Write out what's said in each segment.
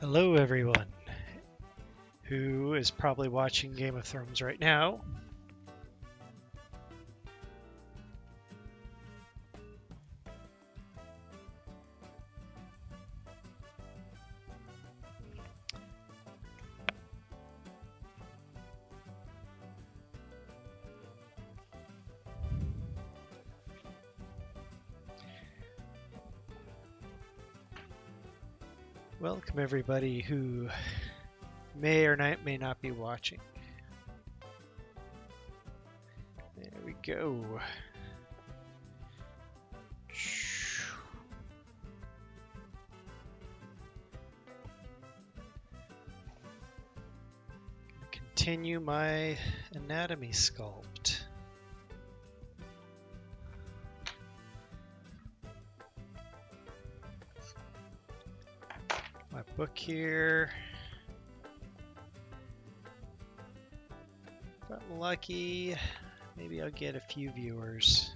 Hello, everyone who is probably watching Game of Thrones right now. Welcome, everybody who may or may not be watching. There we go. Continue my anatomy sculpt. My book here. If I'm lucky, maybe I'll get a few viewers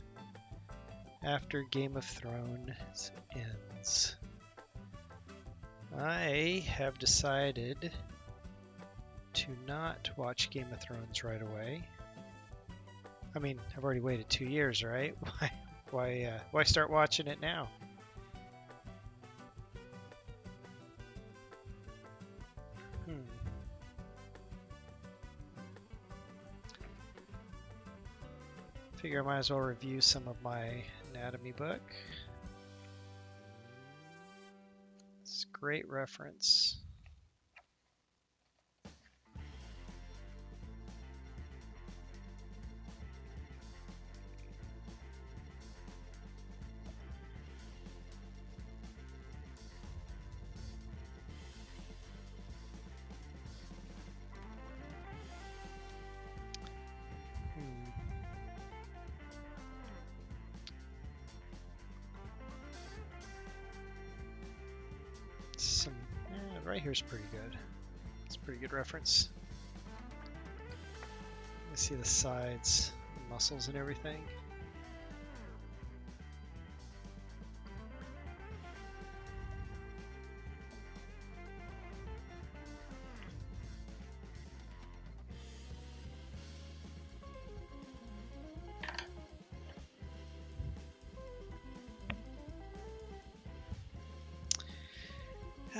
after Game of Thrones ends. I have decided to not watch Game of Thrones right away. I mean, I've already waited 2 years, right? Why start watching it now? Figure I might as well review some of my anatomy book. It's a great reference. Right here's pretty good. It's a pretty good reference. You see the sides, the muscles and everything.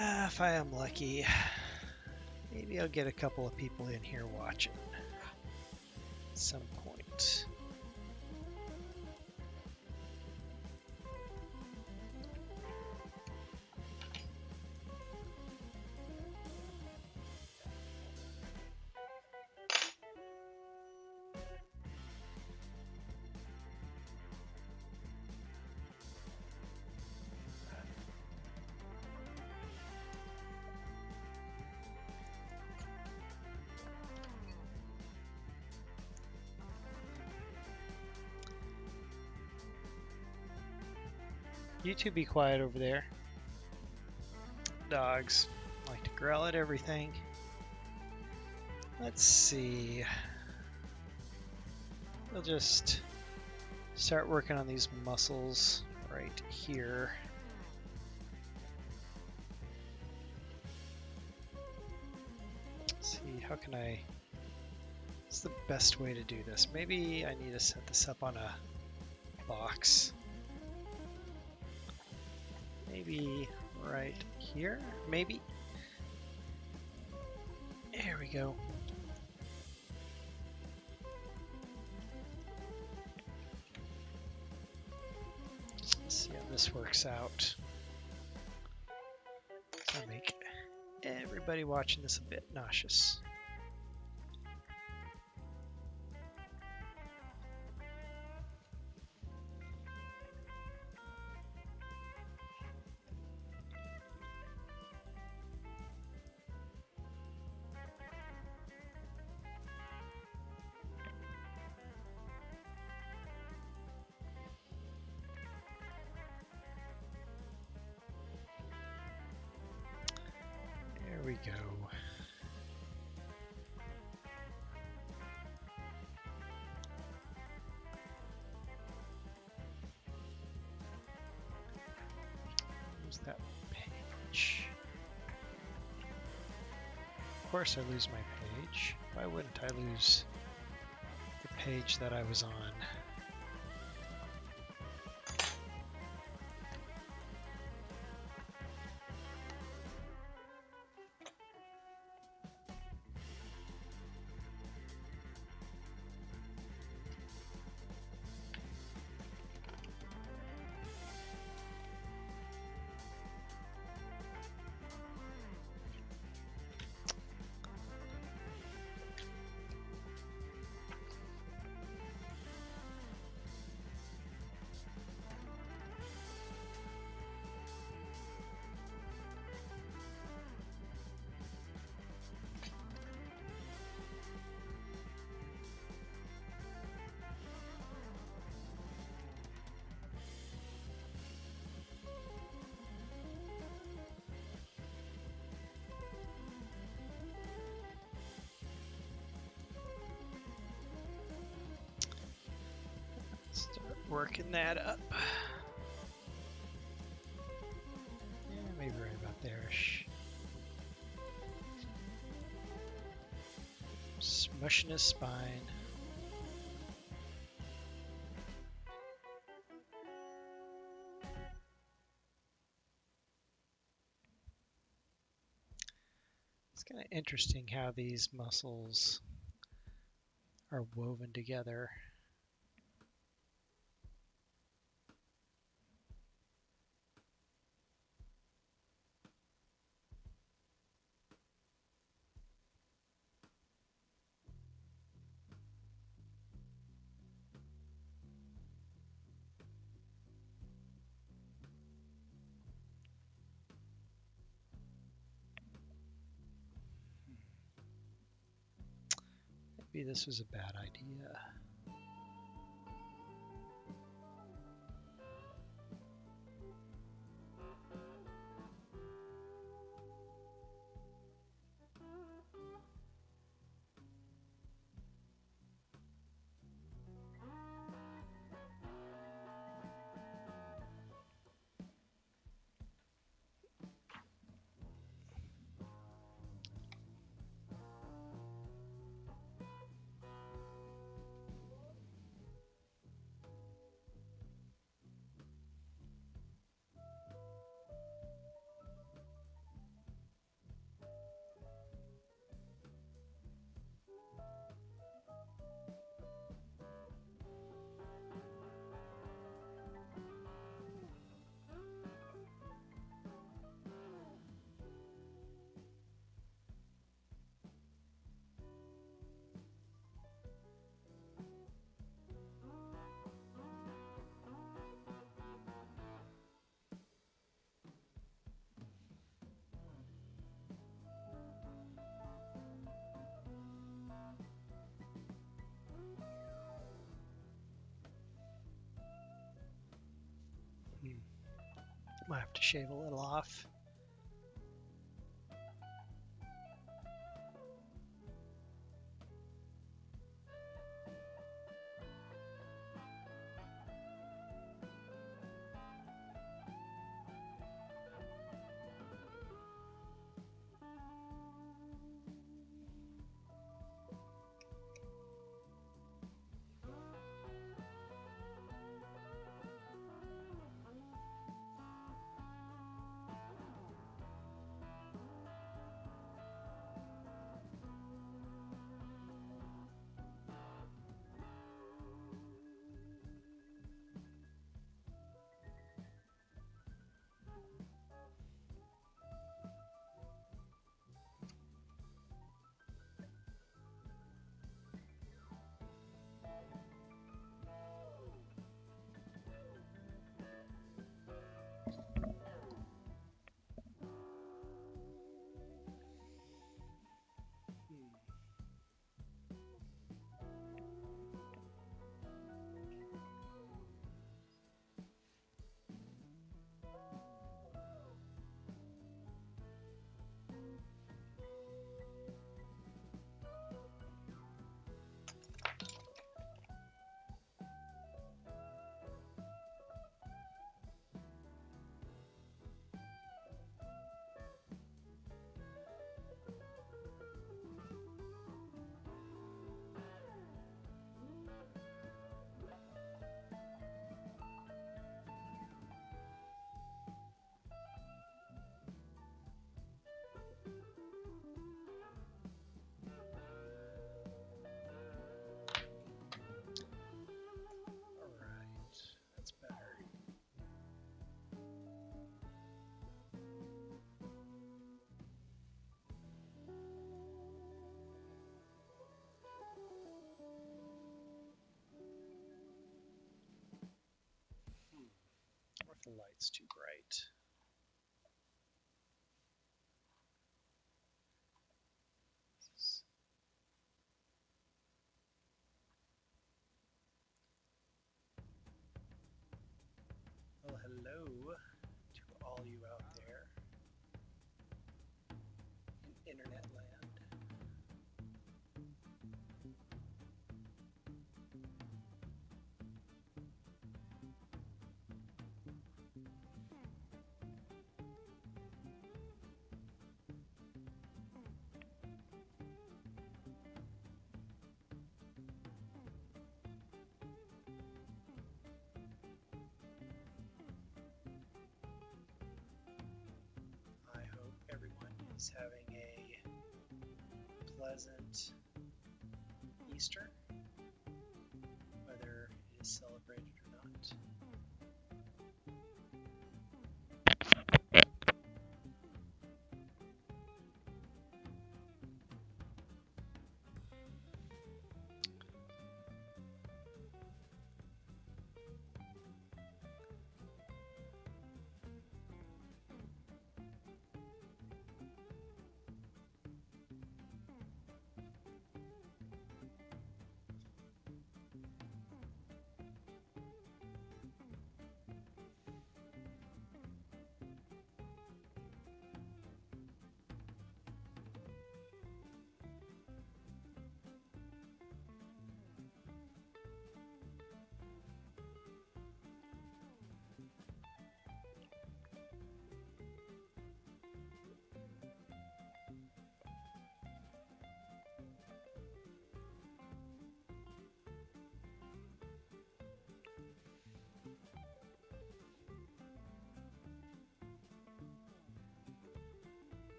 If I am lucky, maybe I'll get a couple of people in here watching at some point. You two be quiet over there. Dogs like to growl at everything. Let's see. We'll just start working on these muscles right here. Let's see, how can I... What's the best way to do this? Maybe I need to set this up on a box. Maybe right here, maybe. There we go. Let's see how this works out. I'll make everybody watching this a bit nauseous. There we go. Where's that page? course I lose my page. Why wouldn't I lose the page that I was on? Start working that up. Yeah, maybe right about there-ish. Smushing his spine. It's kind of interesting how these muscles are woven together. Maybe this was a bad idea. Might have to shave a little off. The light's too bright. Well, hello to all you out there in internet land. I hope everyone is having a pleasant Easter, whether it is celebrated or not.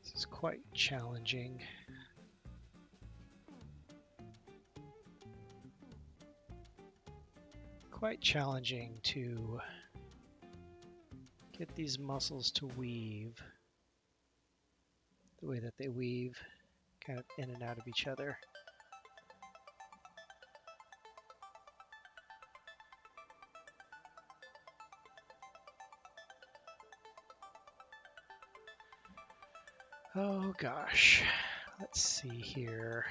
This is quite challenging. Quite challenging to get these muscles to weave the way that they weave, kind of in and out of each other. Oh gosh, let's see here.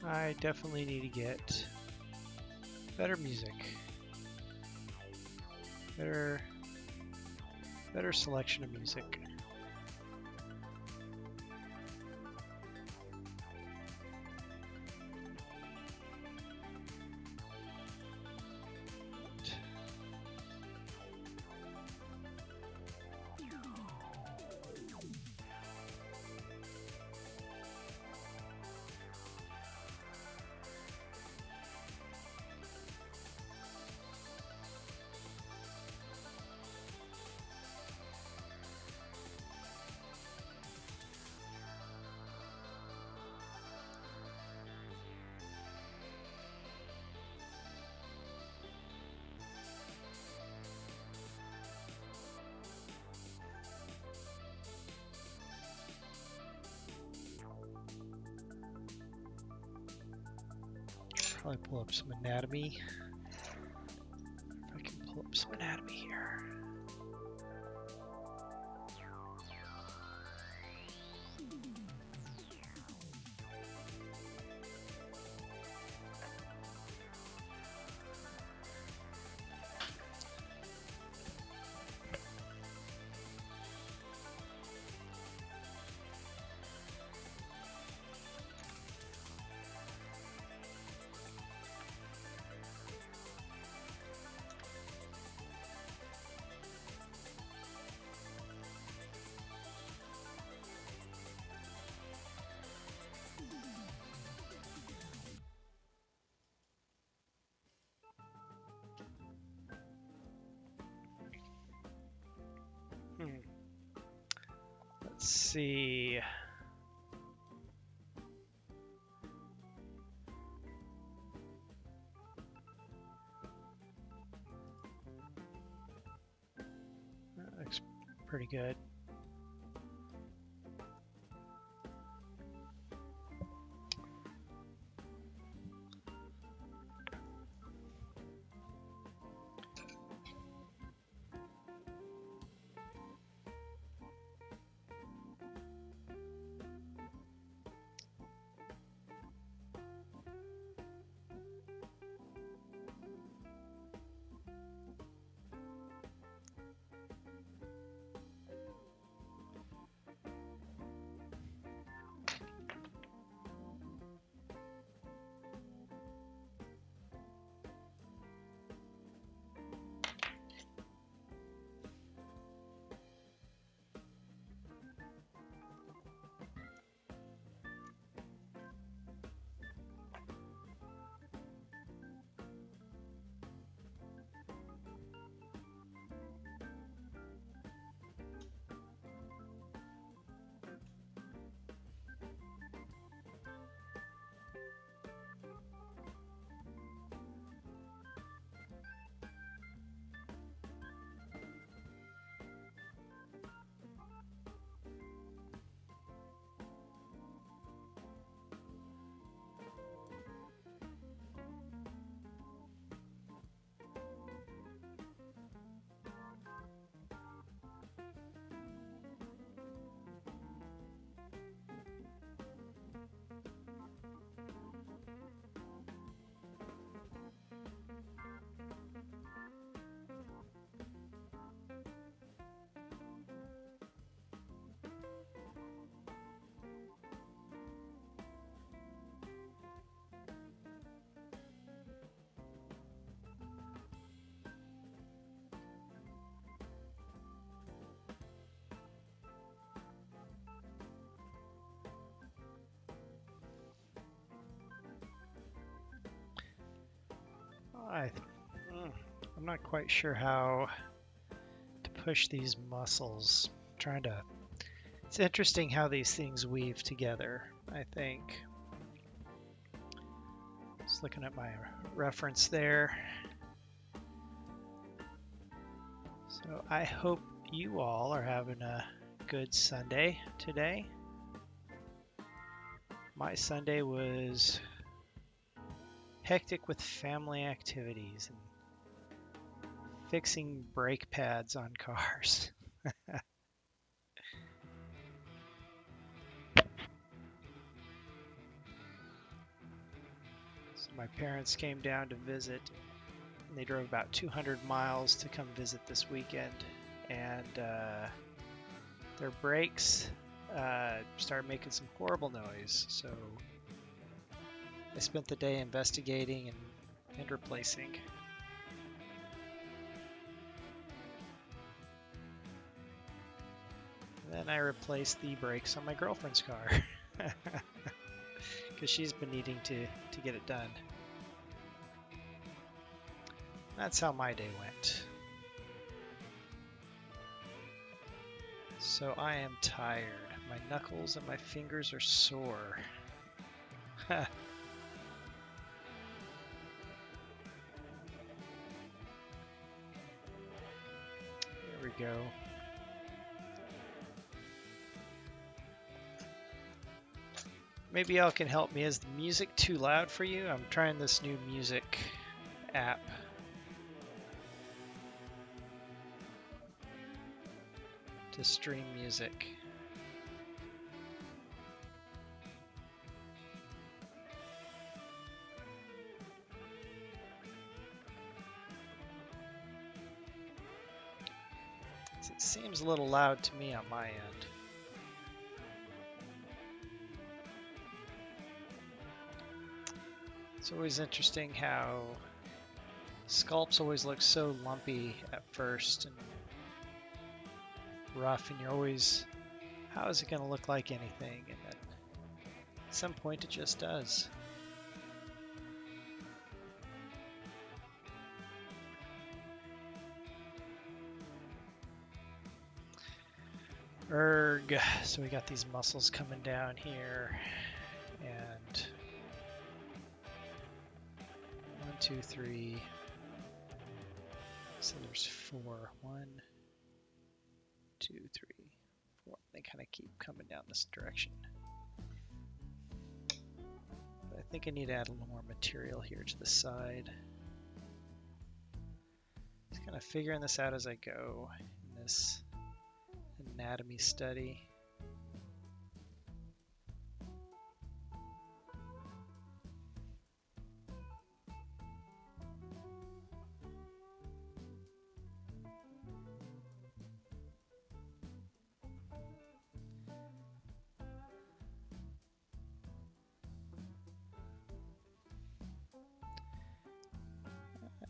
I definitely need to get better music, better selection of music. Probably pull up some anatomy. If I can pull up some anatomy here. Let's see. That looks pretty good. I, I'm not quite sure how to push these muscles. Trying to. It's interesting how these things weave together, I think. Just looking at my reference there. So I hope you all are having a good Sunday today. My Sunday was hectic with family activities and fixing brake pads on cars. So my parents came down to visit. And they drove about 200 miles to come visit this weekend, and their brakes started making some horrible noise. So I spent the day investigating and replacing. Then I replaced the brakes on my girlfriend's car because she's been needing to get it done. That's how my day went. So I am tired. My knuckles and my fingers are sore. There we go. Maybe y'all can help me. Is the music too loud for you? I'm trying this new music app. To stream music. It seems a little loud to me on my end. It's always interesting how sculpts always look so lumpy at first and rough, and you're always, how is it going to look like anything? And then at some point it just does. Erg. So we got these muscles coming down here, and 1, 2, 3. So there's 4. 1, 2, 3, 4. They kind of keep coming down this direction. But I think I need to add a little more material here to the side. Just kind of figuring this out as I go in this anatomy study.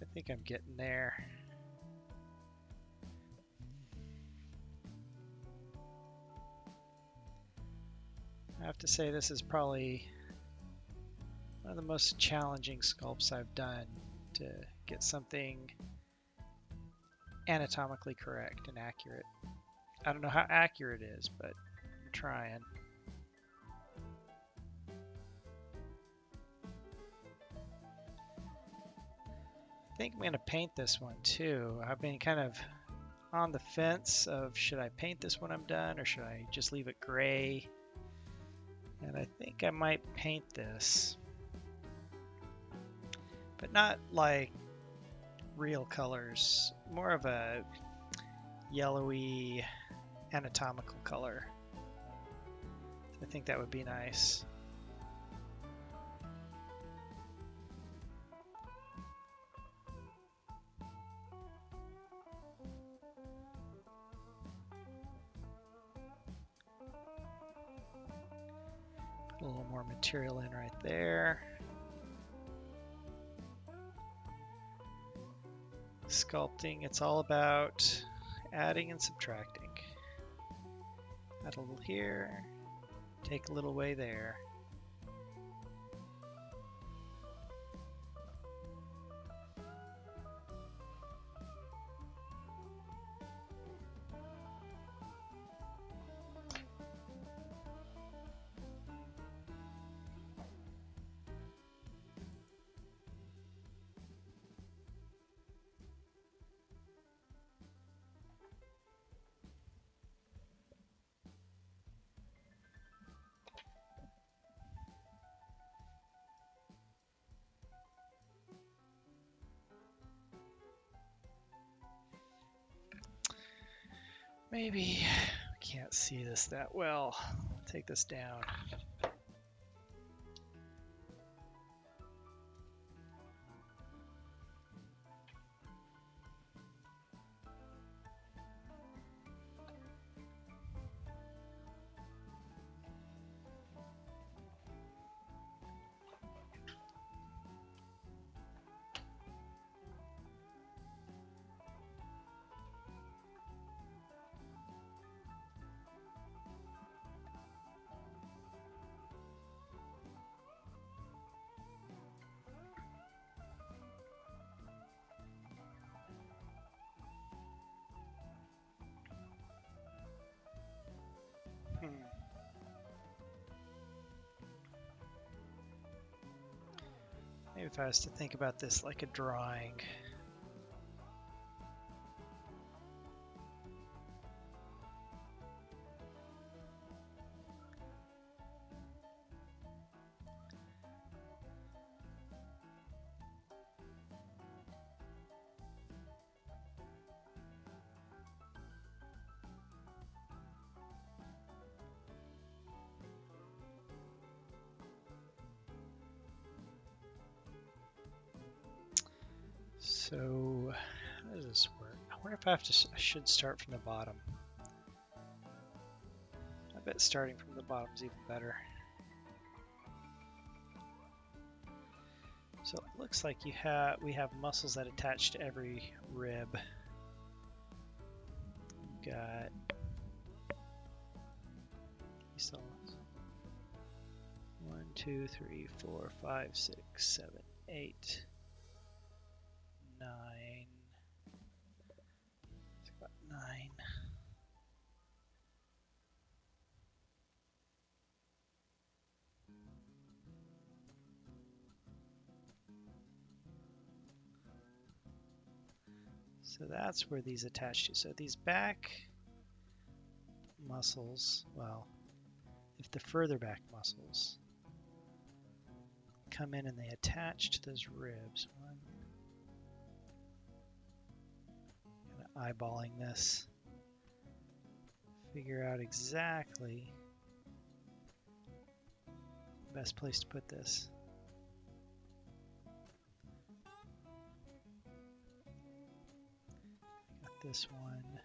I think I'm getting there. I have to say this is probably one of the most challenging sculpts I've done to get something anatomically correct and accurate. I don't know how accurate it is, but I'm trying. I think I'm going to paint this one too. I've been kind of on the fence of should I paint this when I'm done or should I just leave it gray? And I think I might paint this, but not like real colors, more of a yellowy anatomical color. I think that would be nice. A little more material in right there. Sculpting, it's all about adding and subtracting. Add a little here, take a little away there. Maybe I can't see this that well. Take this down. Maybe if I was to think about this like a drawing. So how does this work? I wonder if I should start from the bottom. I bet starting from the bottom is even better. So it looks like we have muscles that attach to every rib. We've got these cells. 1, 2, 3, 4, 5, 6, 7, 8. 9. It's got 9. So that's where these attach to. So these back muscles, well, if the further back muscles come in and they attach to those ribs. Kind of eyeballing this. Figure out exactly the best place to put this. Got this one.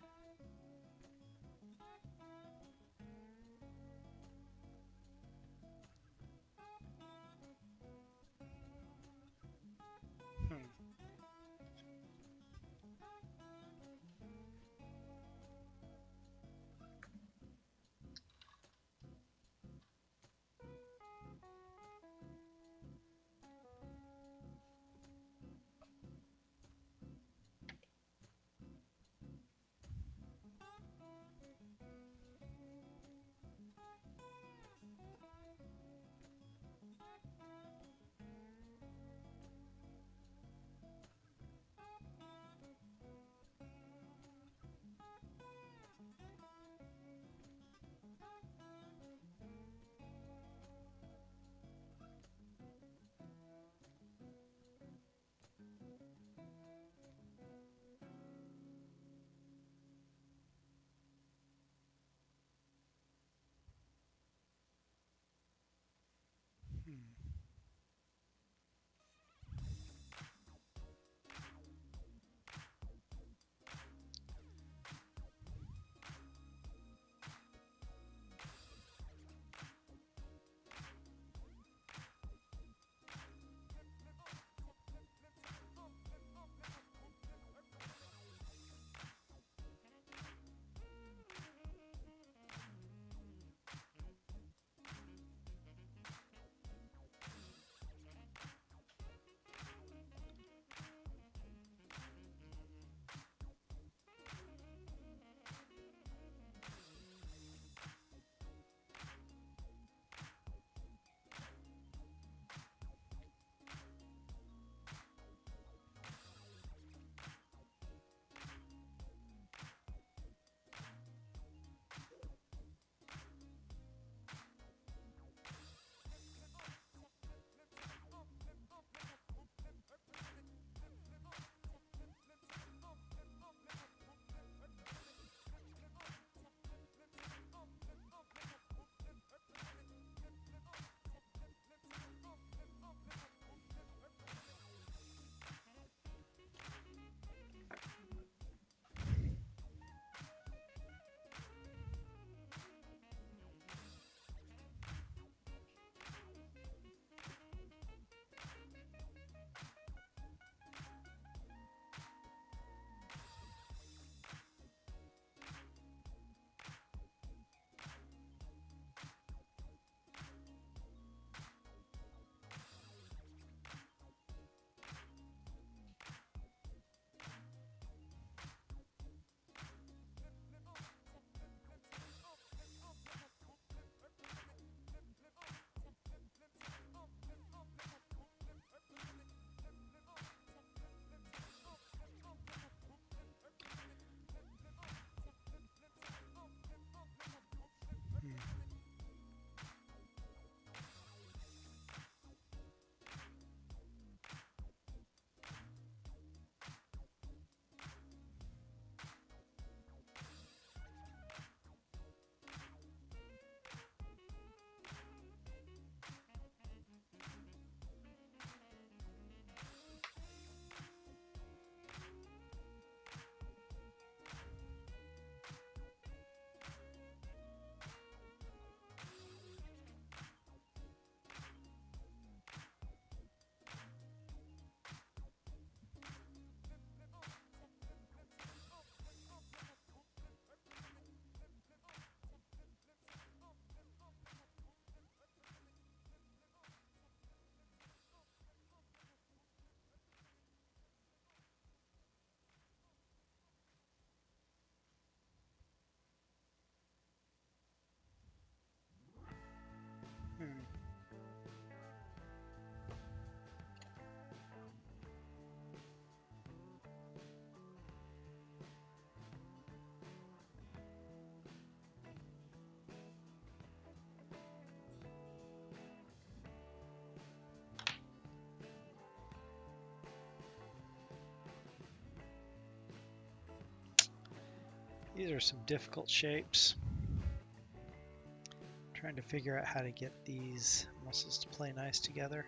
These are some difficult shapes. Trying to figure out how to get these muscles to play nice together.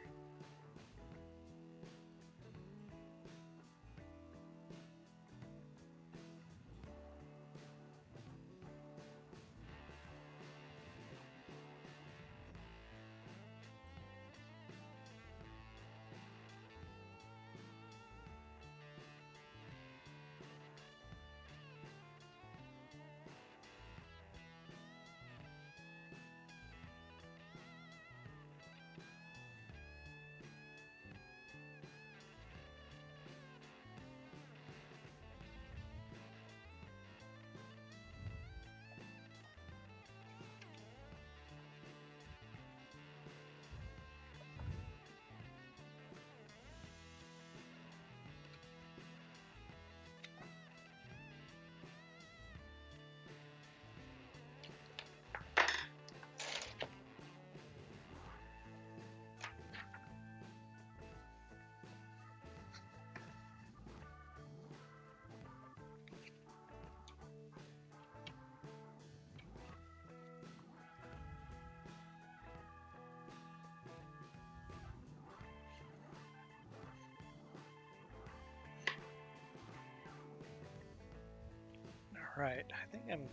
Right, I think I'm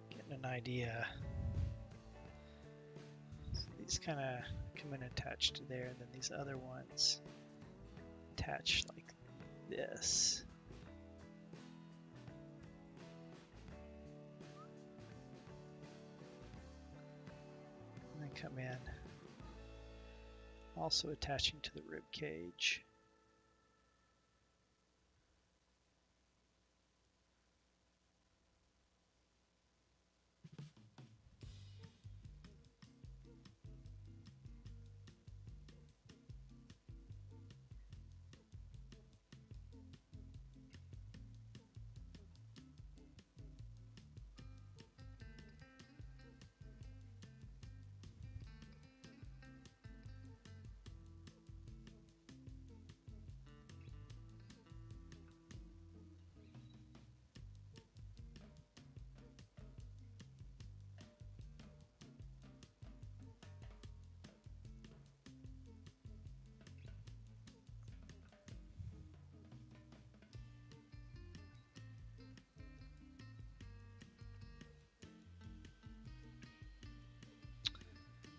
getting an idea. So these kind of come in attached to there, and then these other ones attach like this. And then come in, also attaching to the rib cage.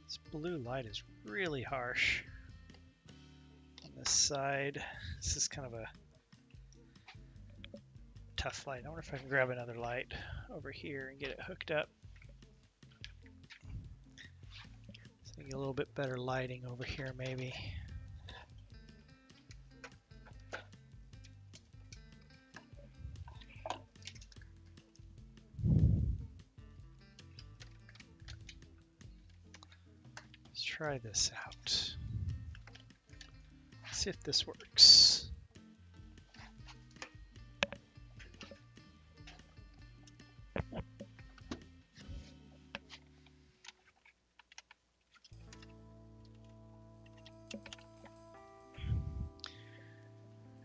This blue light is really harsh on this side. This is kind of a tough light. I wonder if I can grab another light over here and get it hooked up. So I can get a little bit better lighting over here maybe. Let's try this out. See if this works.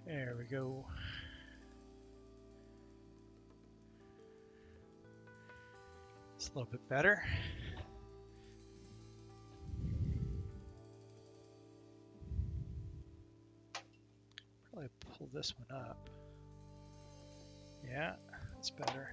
There we go. It's a little bit better. Probably pull this one up. Yeah, that's better.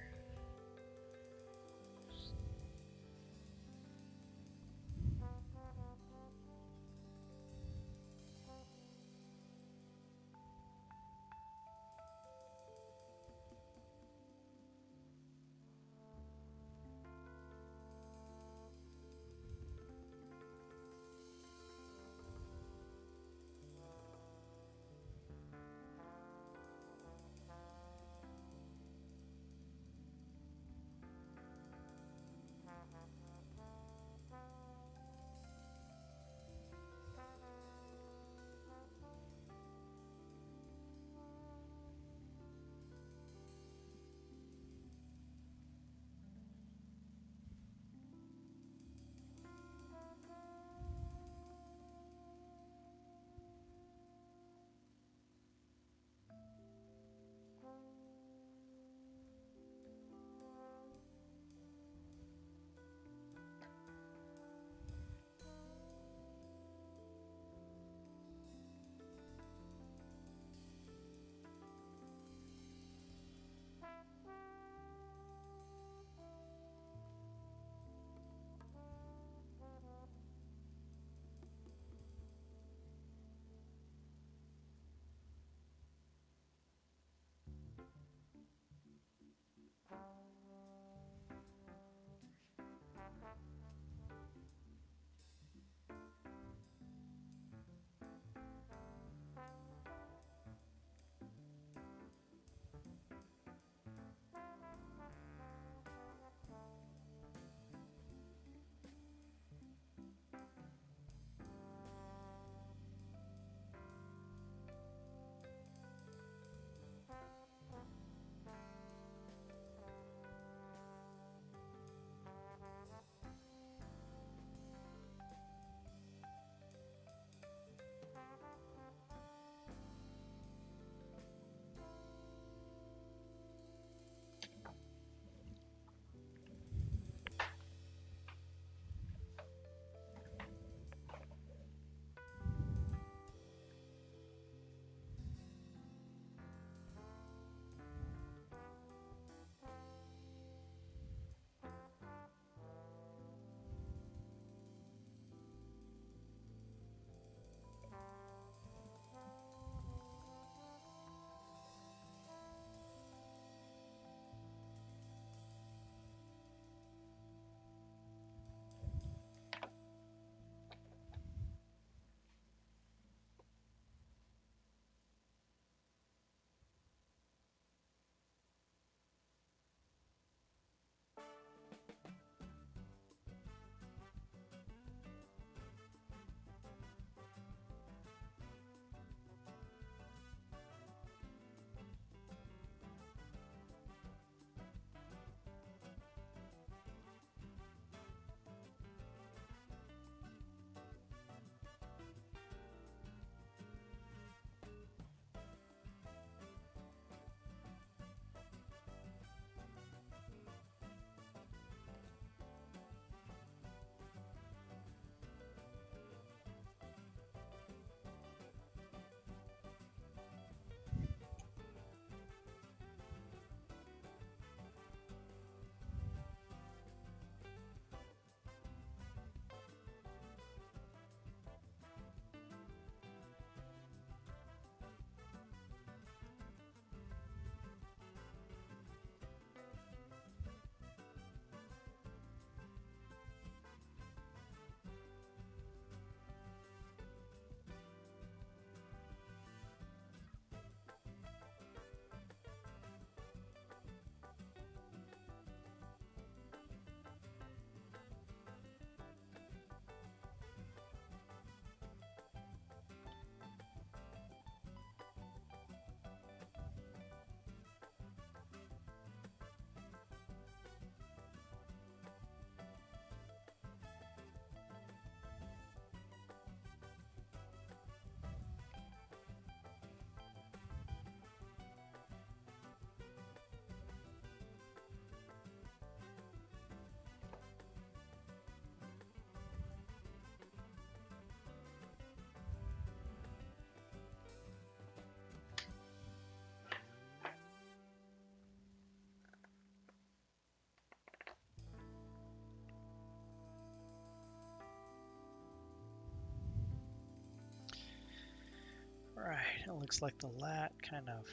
Alright, it looks like the lat kind of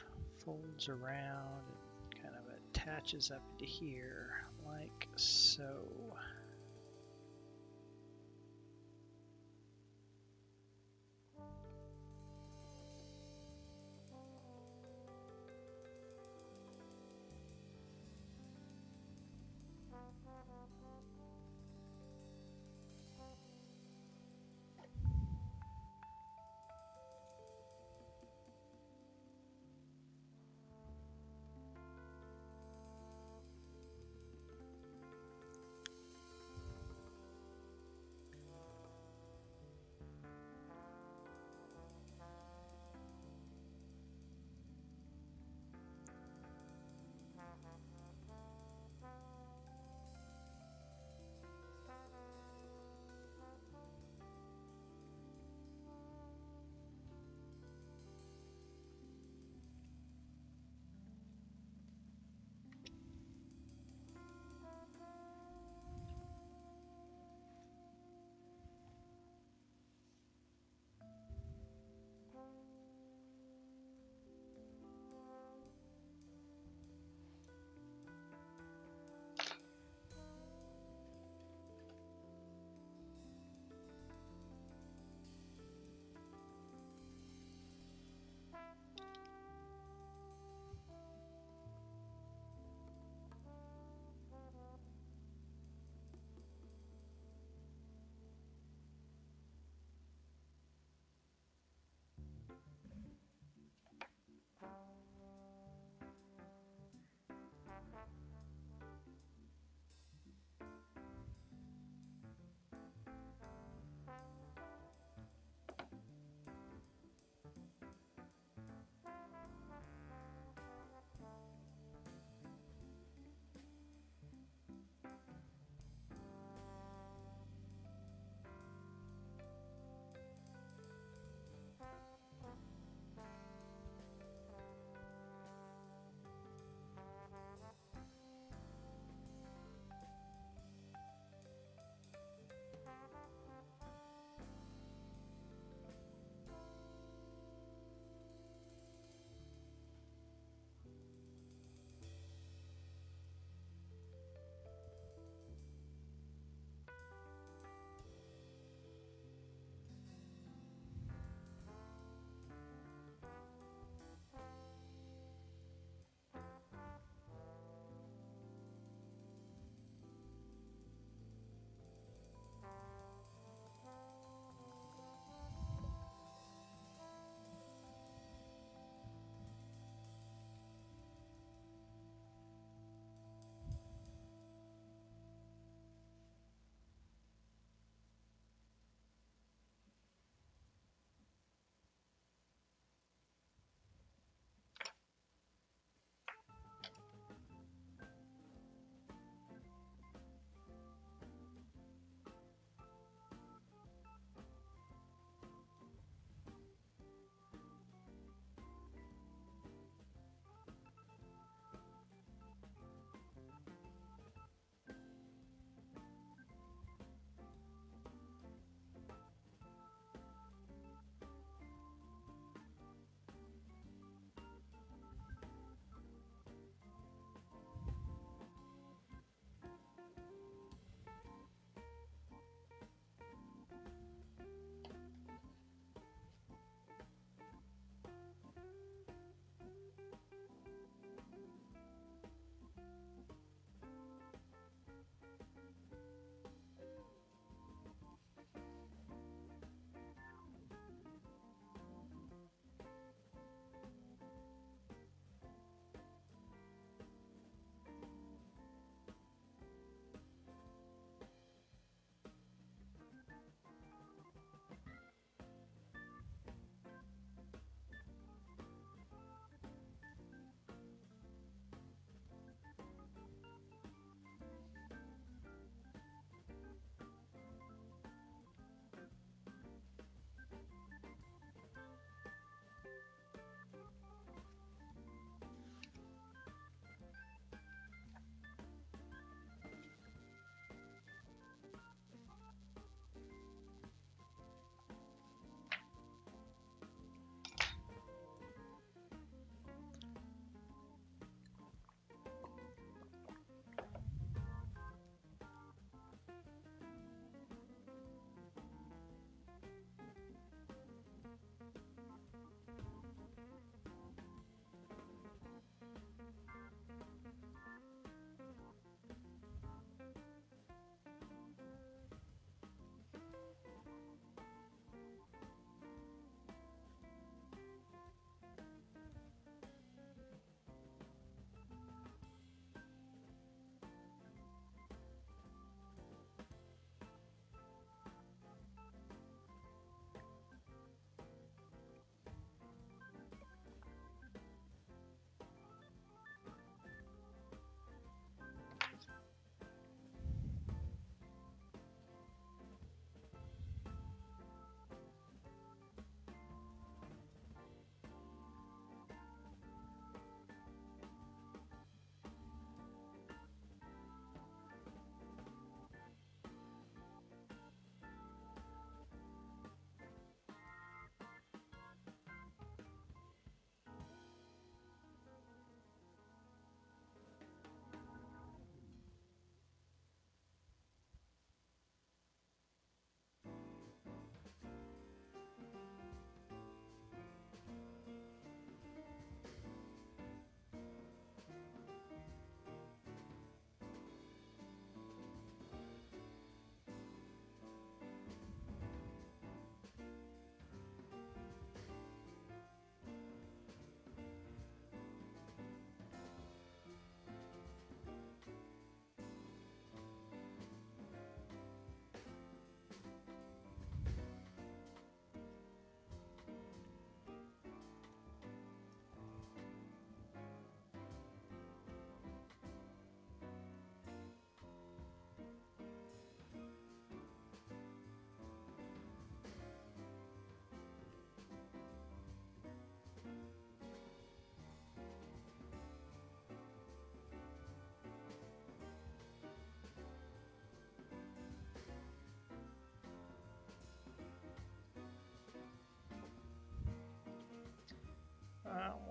folds around and kind of attaches up to here, like so.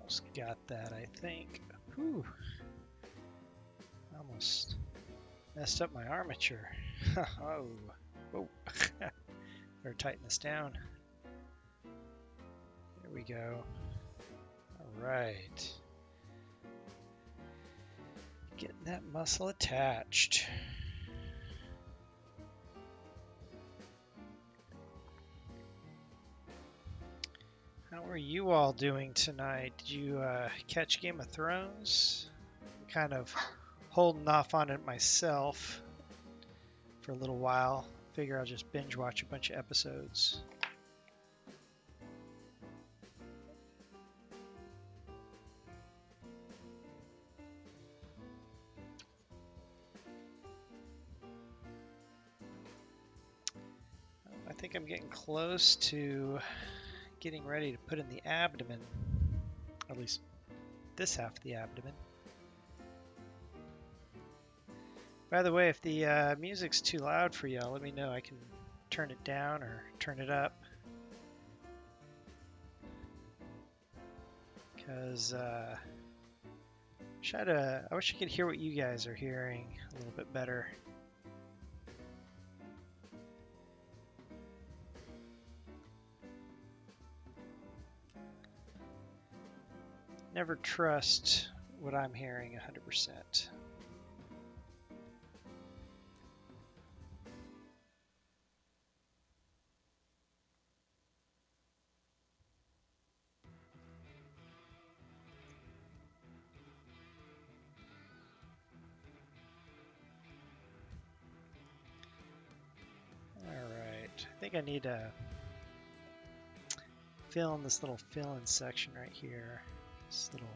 Almost got that, I think. Whew. Almost messed up my armature. Oh, whoa. Better tighten this down. There we go. All right. Getting that muscle attached. How are you all doing tonight? Did you catch Game of Thrones? I'm kind of holding off on it myself for a little while. Figure I'll just binge watch a bunch of episodes. I think I'm getting close to getting ready to put in the abdomen, at least this half of the abdomen. By the way, if the music's too loud for y'all, let me know. I can turn it down or turn it up. Because I wish I could hear what you guys are hearing a little bit better. Never trust what I'm hearing 100%. Alright, I think I need to fill in this little fill-in section right here. This little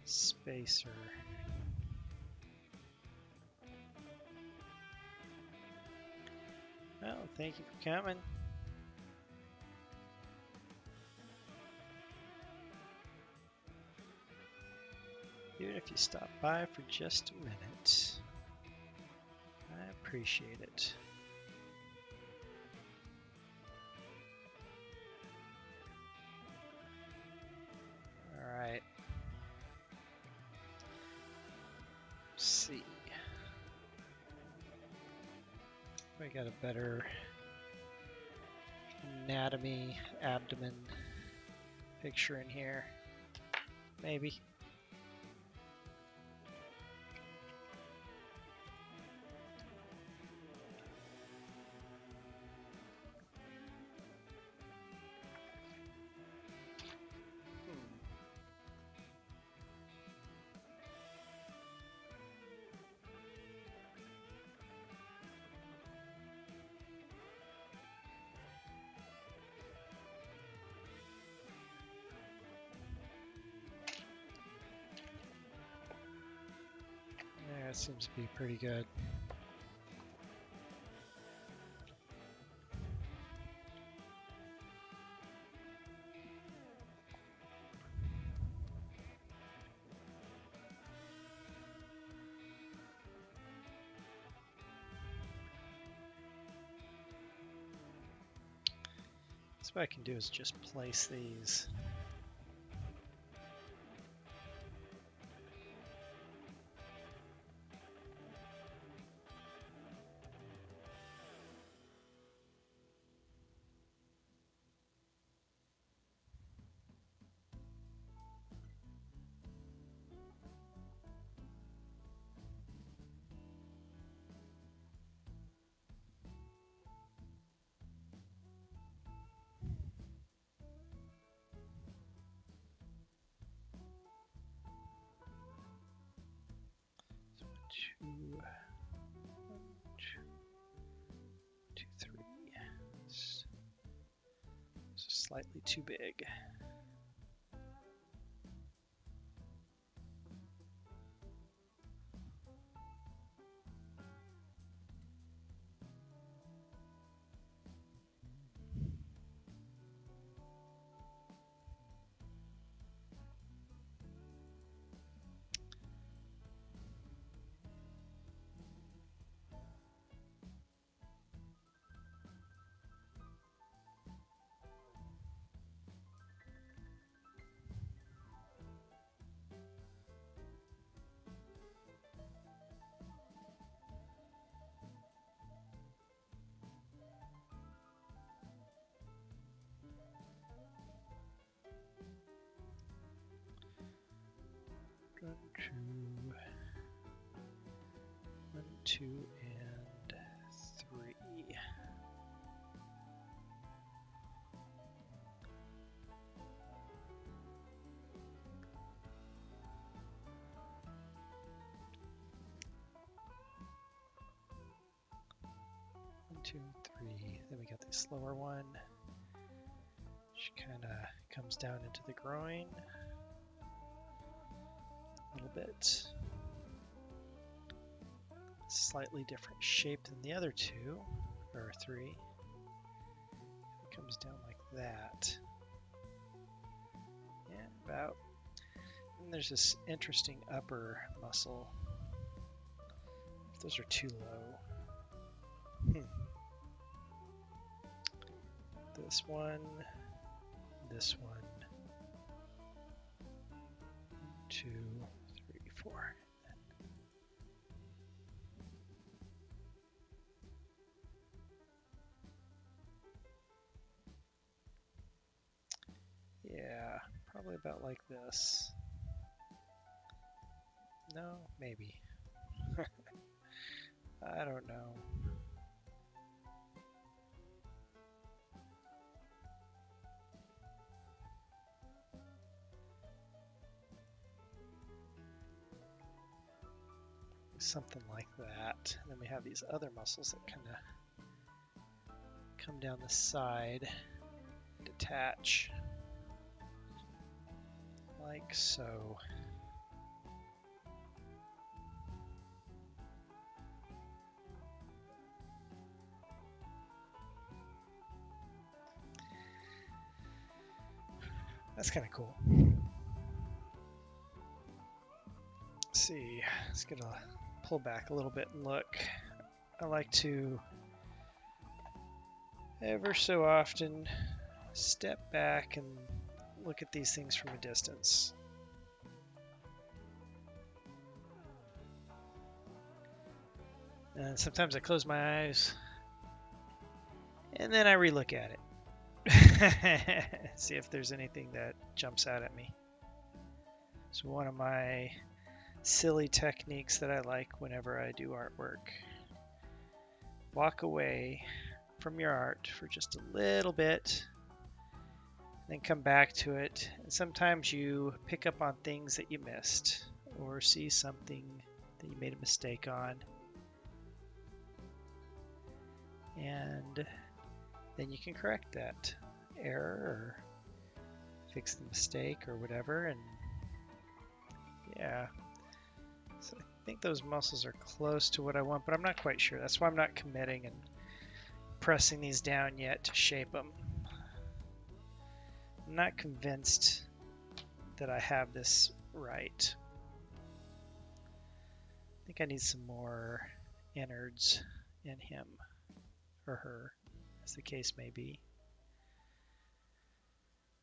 spacer. Well, thank you for coming. Even if you stop by for just a minute, I appreciate it. All right. Let's see. I got a better anatomy, abdomen picture in here. Maybe. That seems to be pretty good. So what I can do is just place these. Two, three. This is slightly too big. 2 and 3. One, 2, 3. Then we got the slower one, which kind of comes down into the groin a little bit. Slightly different shape than the other 2 or 3. It comes down like that. Yeah, about. And there's this interesting upper muscle. If those are too low. This one, this one, 2, 3, 4. Yeah, probably about like this. No, maybe. I don't know. Something like that. And then we have these other muscles that kind of come down the side, detach, like so. That's kind of cool. Let's see, let's get a pull back a little bit and look. I like to ever so often step back and look at these things from a distance. And sometimes I close my eyes and then I relook at it. See if there's anything that jumps out at me. So one of my silly techniques that I like whenever I do artwork. Walk away from your art for just a little bit, then come back to it. And sometimes you pick up on things that you missed or see something that you made a mistake on. And then you can correct that error or fix the mistake or whatever. And yeah. So I think those muscles are close to what I want, but I'm not quite sure. That's why I'm not committing and pressing these down yet to shape them. I'm not convinced that I have this right. I think I need some more innards in him or her, as the case may be.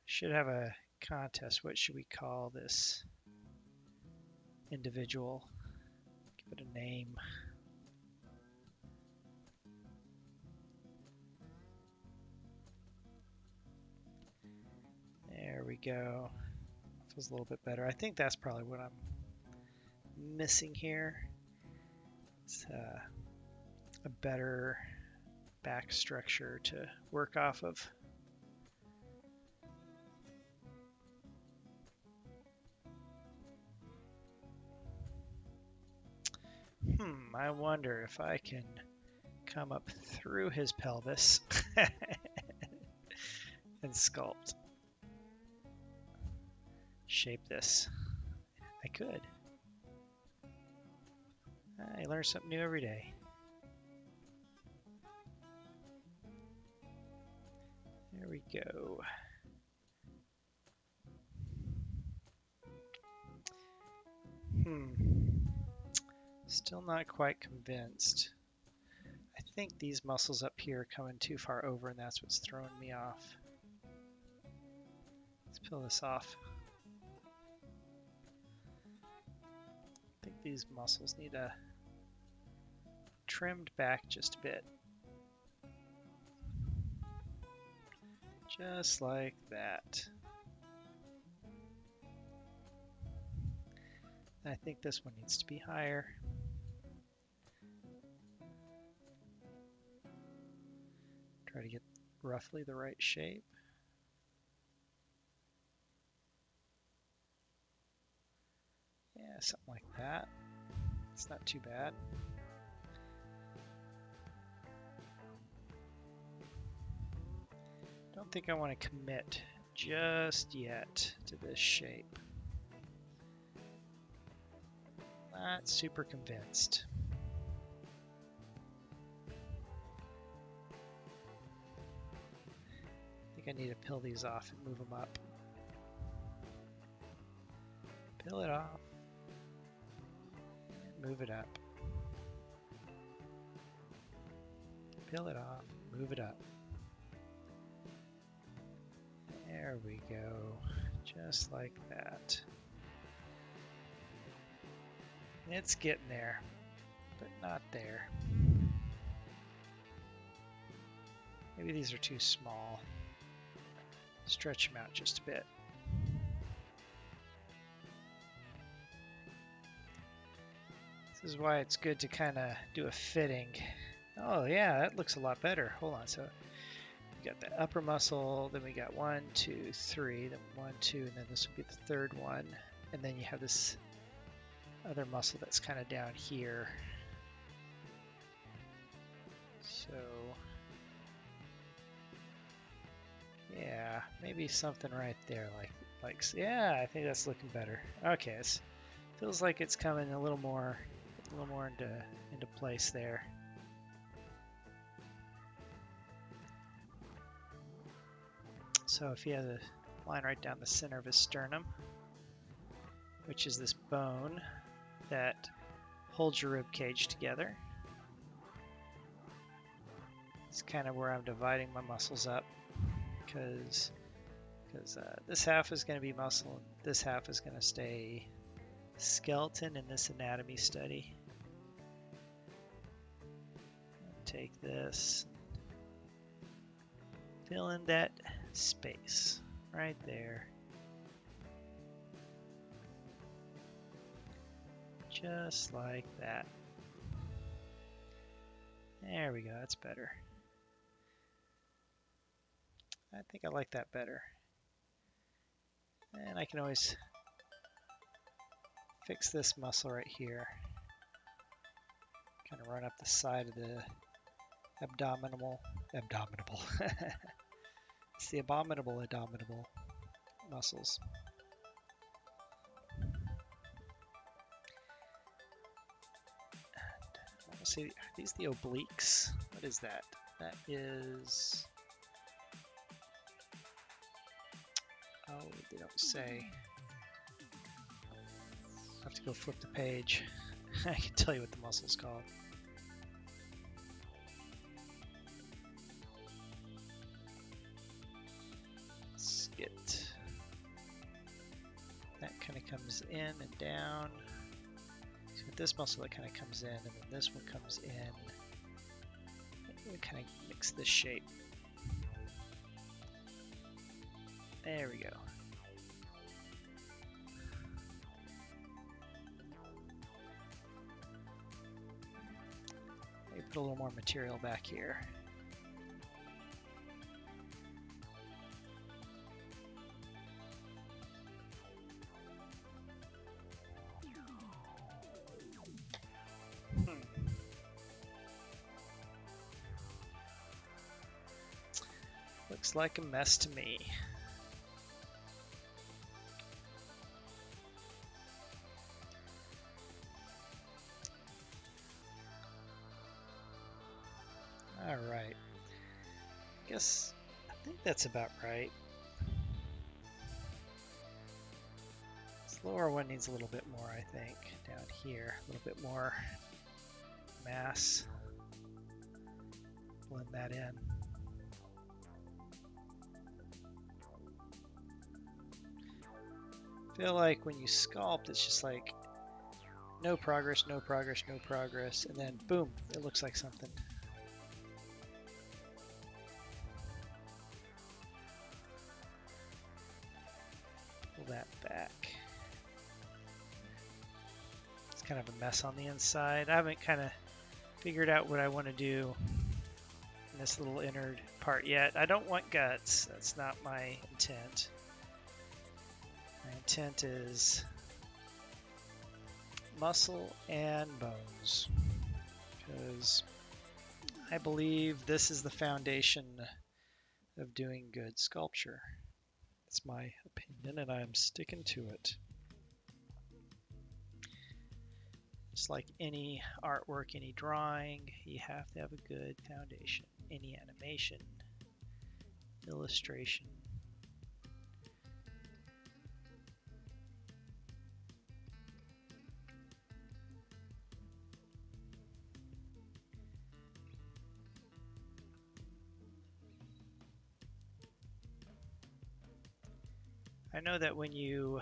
Should have a contest. What should we call this individual? Give it a name. There we go. Feels a little bit better. I think that's probably what I'm missing here. It's a better back structure to work off of. I wonder if I can come up through his pelvis and sculpt. Shape this. I could. I learn something new every day. There we go. Still not quite convinced. I think these muscles up here are coming too far over and that's what's throwing me off. Let's peel this off. I think these muscles need a trimmed back just a bit. Just like that. I think this one needs to be higher. Try to get roughly the right shape. Yeah, something like that. It's not too bad. Don't think I want to commit just yet to this shape. Not super convinced. I think I need to peel these off and move them up. Peel it off. And move it up. Peel it off. Move it up. There we go. Just like that. It's getting there, but not there. Maybe these are too small. Stretch them out just a bit. This is why it's good to kind of do a fitting. Oh yeah, that looks a lot better. Hold on, so we got the upper muscle, then we got 1, 2, 3, then 1, 2, and then this will be the third one. And then you have this other muscle that's kind of down here. So yeah, maybe something right there, like yeah, I think that's looking better. Okay, it feels like it's coming a little more into place there. So if he has a line right down the center of his sternum, which is this bone that holds your rib cage together, it's kind of where I'm dividing my muscles up, because this half is going to be muscle and this half is going to stay skeleton in this anatomy study. Take this, fill in that space right there. Just like that. There we go, that's better. I think I like that better. And I can always fix this muscle right here. Kind of run up the side of the abdominal. It's the abominable muscles. I want to see, are these the obliques? What is that? That is, oh, they don't say. I have to go flip the page. I can tell you what the muscle's called. Skit. That kind of comes in and down. So with this muscle, that kind of comes in, and then this one comes in. We kind of mix this shape. There we go. Maybe put a little more material back here. Looks like a mess to me. All right. I think that's about right. This lower one needs a little bit more, I think, down here. A little bit more mass. Blend that in. I feel like when you sculpt, it's just like no progress, no progress, no progress, and then boom, it looks like something. Pull that back. It's kind of a mess on the inside. I haven't kind of figured out what I want to do in this little inner part yet. I don't want guts. That's not my intent. My intent is muscle and bones, because I believe this is the foundation of doing good sculpture. It's my opinion, and I'm sticking to it. Just like any artwork, any drawing, you have to have a good foundation. Any animation, illustration. I know that when you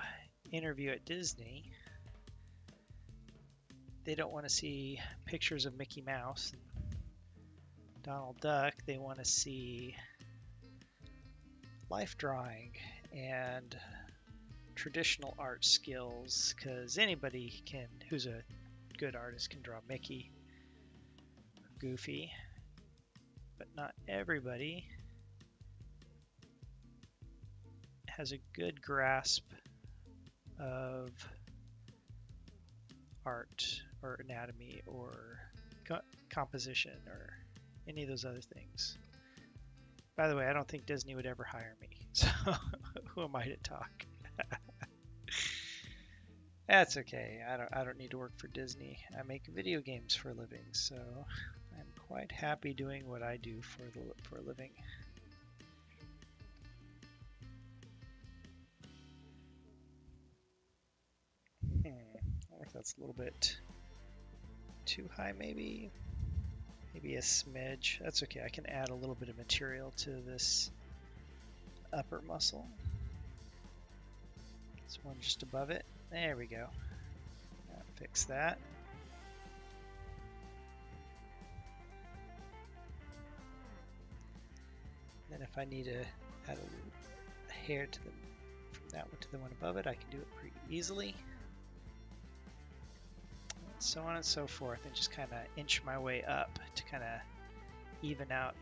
interview at Disney, they don't want to see pictures of Mickey Mouse and Donald Duck. They want to see life drawing and traditional art skills, because anybody can, who's a good artist, can draw Mickey or Goofy, but not everybody has a good grasp of art or anatomy or composition or any of those other things. By the way, I don't think Disney would ever hire me, so who am I to talk? That's okay. I don't need to work for Disney. I make video games for a living, so I'm quite happy doing what I do for a living. I wonder if that's a little bit too high, maybe. Maybe a smidge. That's okay. I can add a little bit of material to this upper muscle. This one just above it. There we go. Fix that. Then if I need to add a hair to from that one to the one above it, I can do it pretty easily. So on and so forth, and just kind of inch my way up to kind of even out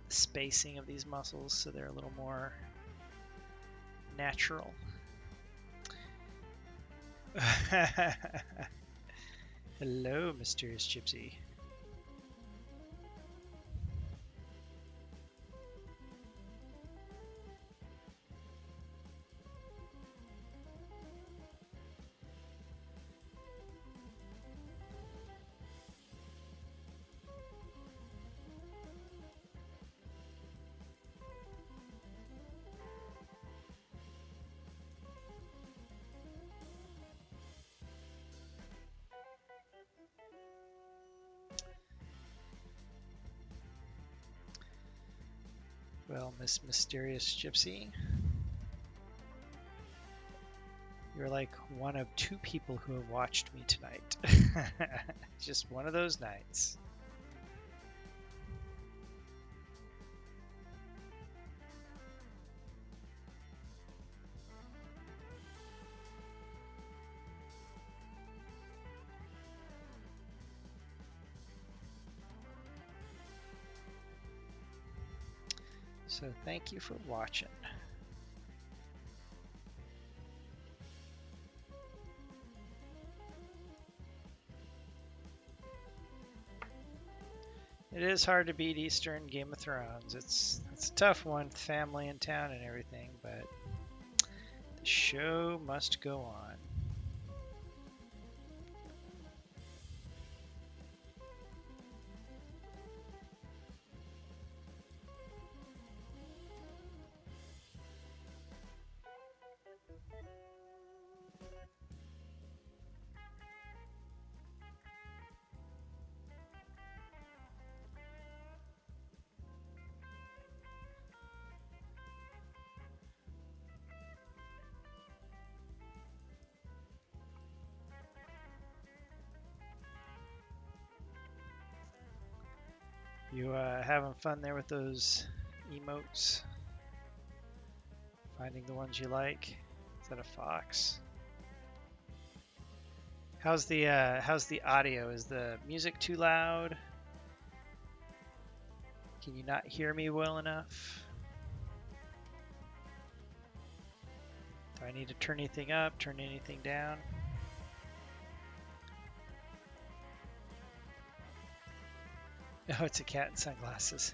the spacing of these muscles so they're a little more natural. Hello, Mysterious Gypsy. Well, Miss Mysterious Gypsy, you're like one of 2 people who have watched me tonight. Just one of those nights. So thank you for watching. It is hard to beat Eastern Game of Thrones. It's a tough one, family in town and everything, but the show must go on. You having fun there with those emotes? Finding the ones you like? Is that a fox? How's the audio? Is the music too loud? Can you not hear me well enough? Do I need to turn anything up, turn anything down? Oh, it's a cat in sunglasses.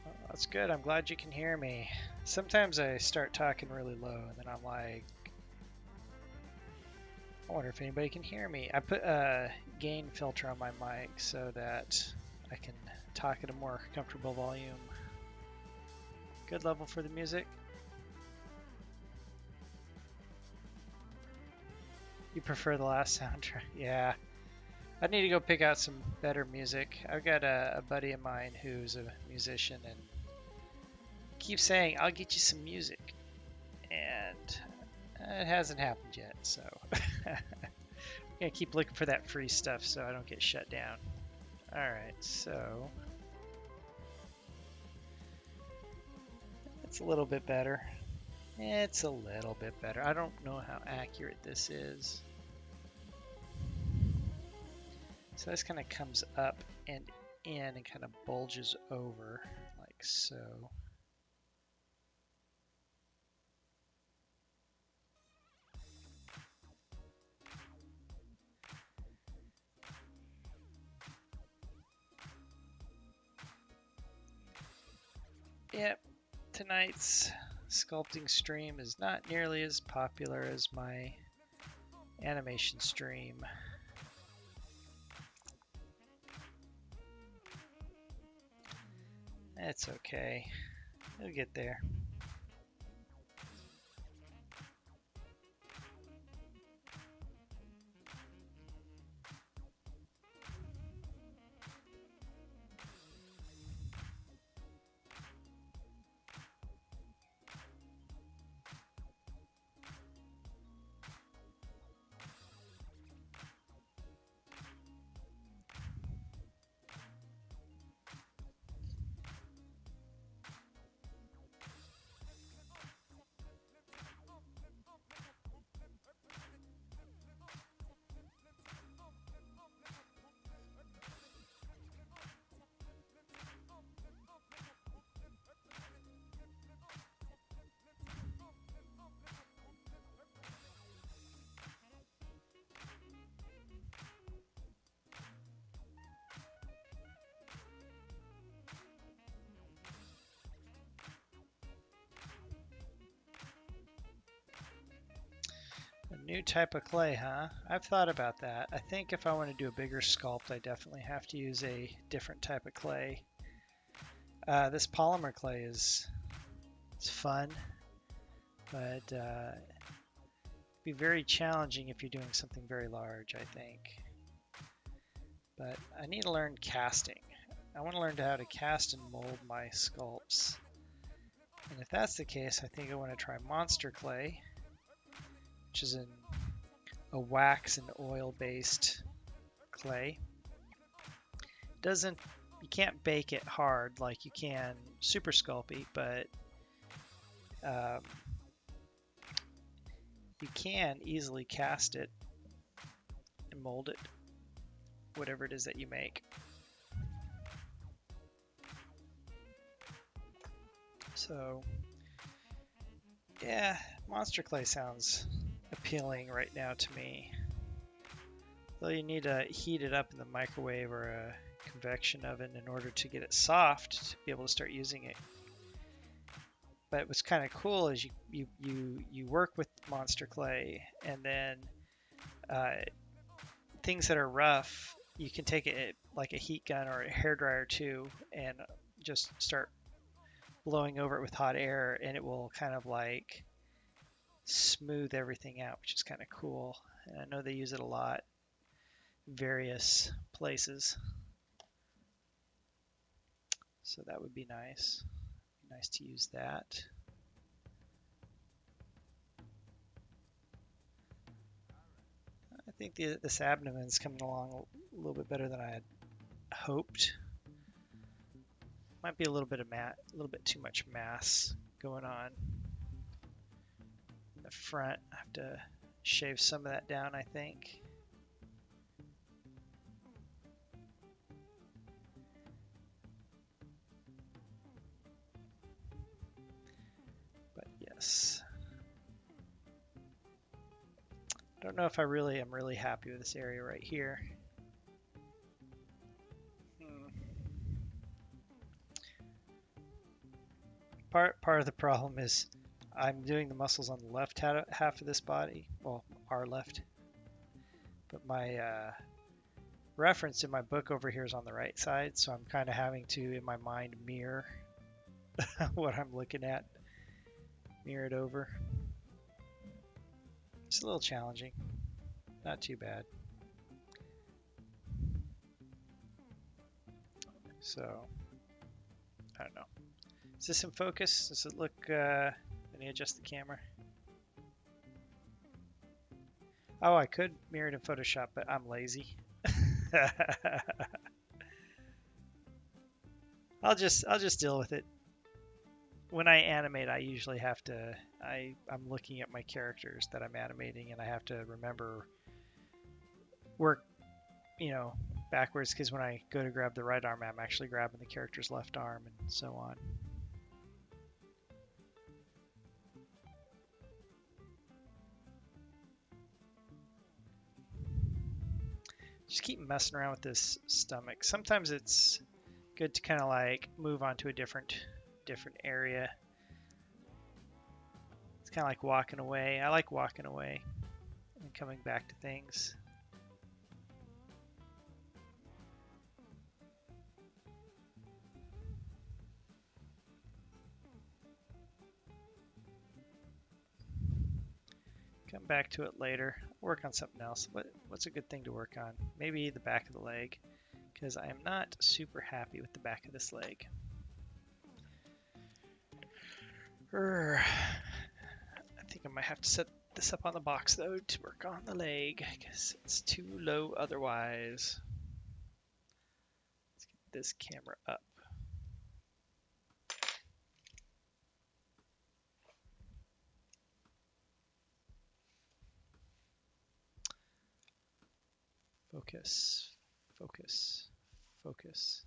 Well, that's good. I'm glad you can hear me. Sometimes I start talking really low and then I'm like, I wonder if anybody can hear me. I put a gain filter on my mic so that I can talk at a more comfortable volume. Good level for the music. You prefer the last soundtrack? Yeah. I need to go pick out some better music. I've got a buddy of mine who's a musician and keeps saying, I'll get you some music. And it hasn't happened yet, so I'm gonna keep looking for that free stuff so I don't get shut down. Alright, so it's a little bit better. It's a little bit better. I don't know how accurate this is. So this kind of comes up and in and kind of bulges over like so. Yep, tonight's sculpting stream is not nearly as popular as my animation stream. It's okay. We'll get there. A new type of clay, huh? I've thought about that. I think if I want to do a bigger sculpt, I definitely have to use a different type of clay. This polymer clay is fun, but be very challenging if you're doing something very large, I think. But I need to learn casting. I want to learn how to cast and mold my sculpts. And if that's the case, I think I want to try monster clay, which is a wax and oil based clay. You can't bake it hard like you can Super Sculpey, but you can easily cast it and mold it, whatever it is that you make. So yeah, monster clay sounds appealing right now to me. Though you need to heat it up in the microwave or a convection oven in order to get it soft to be able to start using it. But what's kind of cool is you work with monster clay, and then things that are rough, you can take it like a heat gun or a hairdryer too, and just start blowing over it with hot air, and it will kind of like smooth everything out, which is kind of cool. And I know they use it a lot in various places, so that would be nice. Nice to use that. I think this abdomen is coming along a little bit better than I had hoped. Might be a little bit of a little bit too much mass going on. In the front, I have to shave some of that down, I think. But yes. I don't know if I really am really happy with this area right here. Part of the problem is I'm doing the muscles on the left half of this body, well, our left, but my reference in my book over here is on the right side, so I'm kind of having to, in my mind, mirror what I'm looking at, mirror it over. It's a little challenging, not too bad. So, I don't know. Is this in focus? Does it look, let me adjust the camera. Oh, I could mirror it in Photoshop, but I'm lazy. I'll just deal with it. When I animate, I usually have to, I'm looking at my characters that I'm animating, and I have to remember work, backwards, because when I go to grab the right arm, I'm actually grabbing the character's left arm, and so on. Just keep messing around with this stomach. Sometimes it's good to kind of like move on to a different area. It's kind of like walking away. I like walking away and coming back to things. Come back to it later. Work on something else. What's a good thing to work on? Maybe the back of the leg, because I am not super happy with the back of this leg. I think I might have to set this up on the box though to work on the leg, because it's too low otherwise. Let's get this camera up. Focus, focus, focus.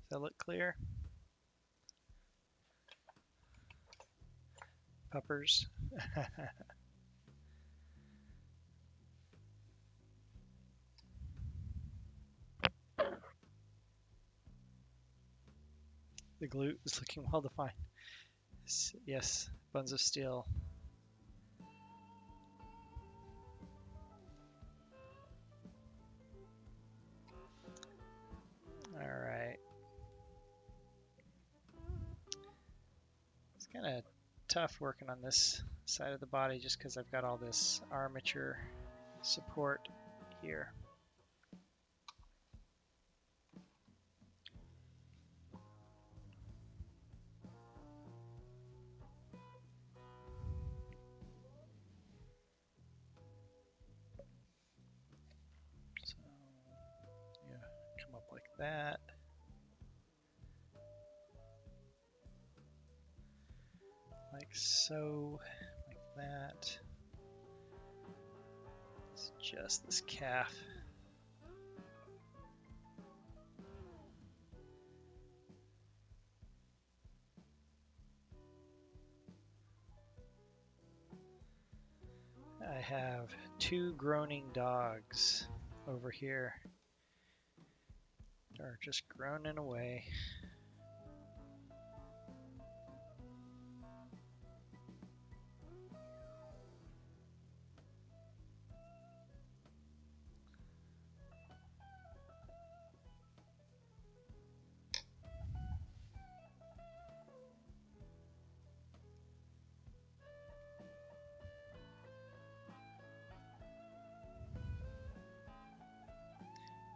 Does that look clear? Puppers. The glute is looking well defined. Yes, buns of steel. All right. It's kind of tough working on this side of the body just because I've got all this armature support here. So, yeah, come up like that. Like so, like that. It's just this calf. I have two groaning dogs over here. They're just groaning away.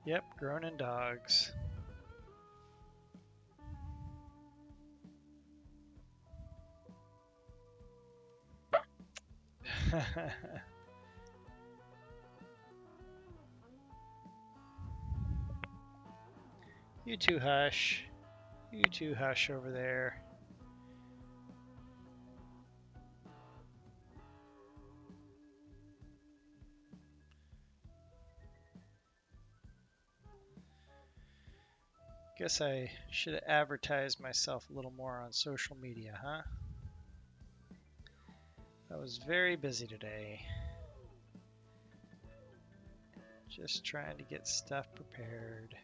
Yep, groaning dogs. You two hush. You two hush over there. Guess I should have advertised myself a little more on social media, huh? I was very busy today. Just trying to get stuff prepared.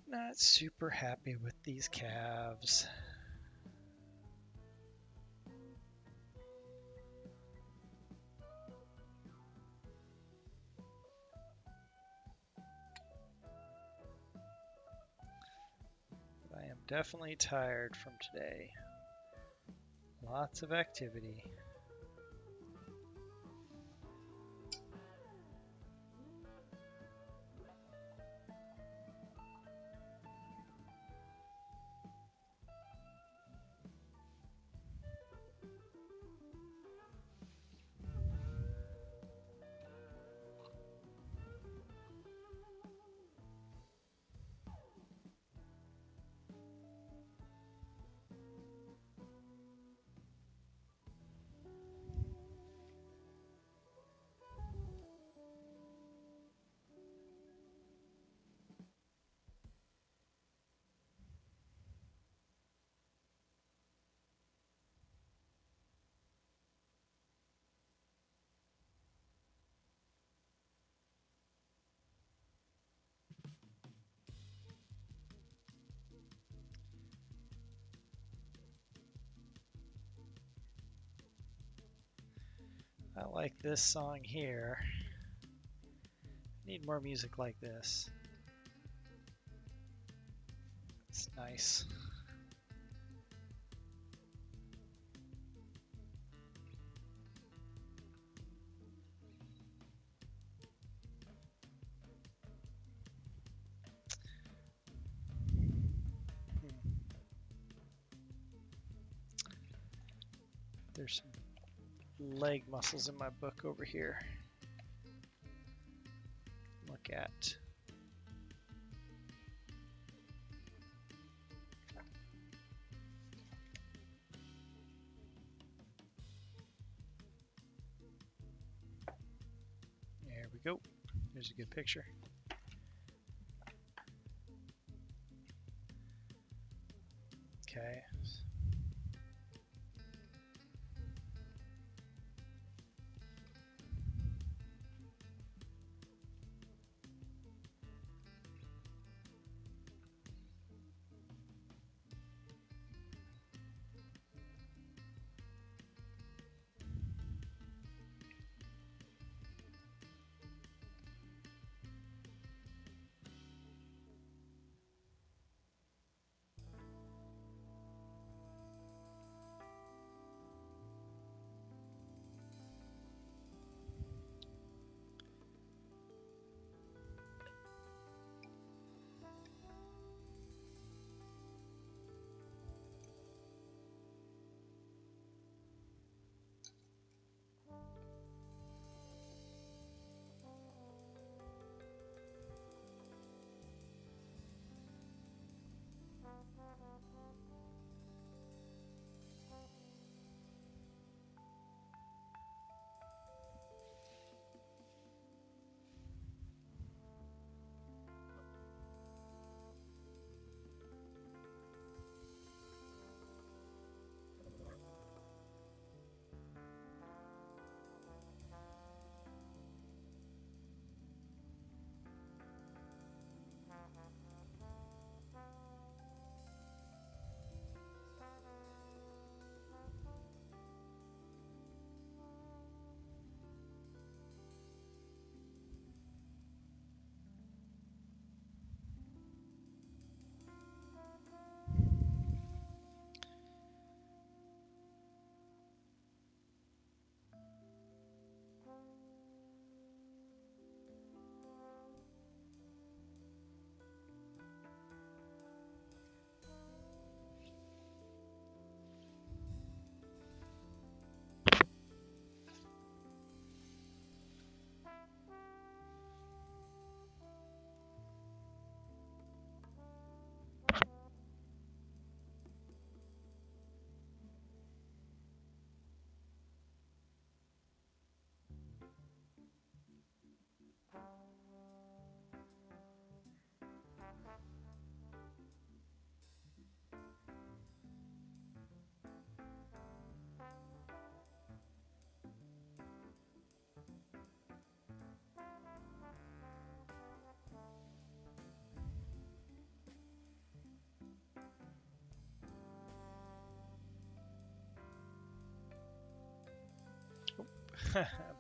Not super happy with these calves. I am definitely tired from today. Lots of activity. I like this song here. Need more music like this. It's nice. There's some leg muscles in my book over here. Look at. There we go. There's a good picture. Okay.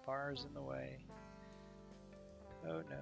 Bars in the way. Oh no.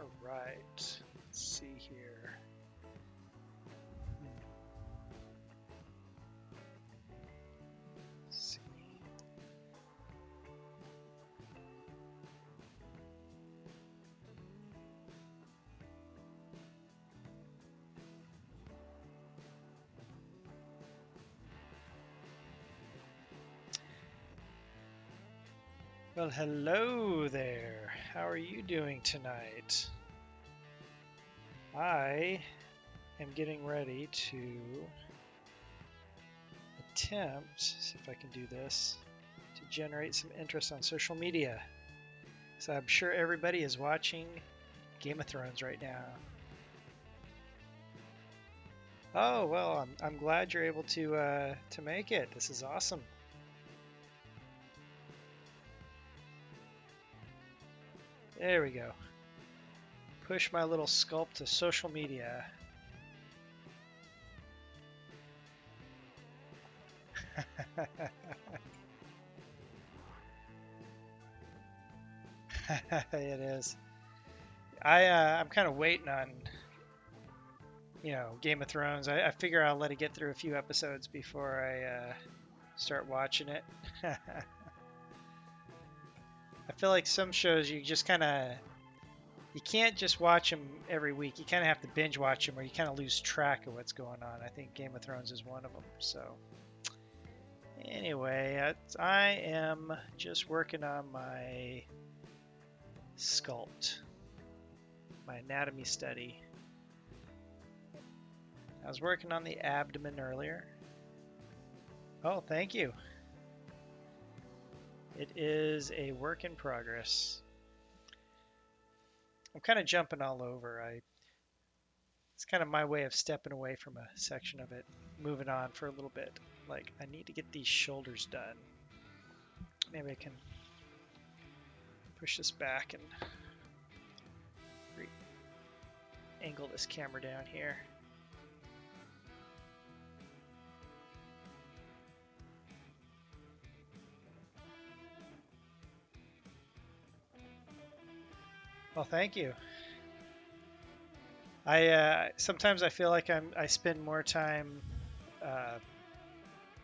All right, let's see here. Let's see. Well, hello there. How are you doing tonight? I am getting ready to attempt, see if I can do this, to generate some interest on social media. So I'm sure everybody is watching Game of Thrones right now. Oh, well, I'm glad you're able to make it. This is awesome. There we go. Push my little Sculpt to social media. It is. I'm kind of waiting on, Game of Thrones. I figure I'll let it get through a few episodes before I start watching it. I feel like some shows you can't just watch them every week. You kind of have to binge watch them or you kind of lose track of what's going on. I think Game of Thrones is one of them. So anyway, I am just working on my Sculpt, my anatomy study. I was working on the abdomen earlier. Oh, thank you. It is a work in progress. I'm kind of jumping all over. It's kind of my way of stepping away from a section of it, moving on for a little bit. Like, I need to get these shoulders done. Maybe I can push this back and angle this camera down here. Well, thank you. Sometimes I feel like I spend more time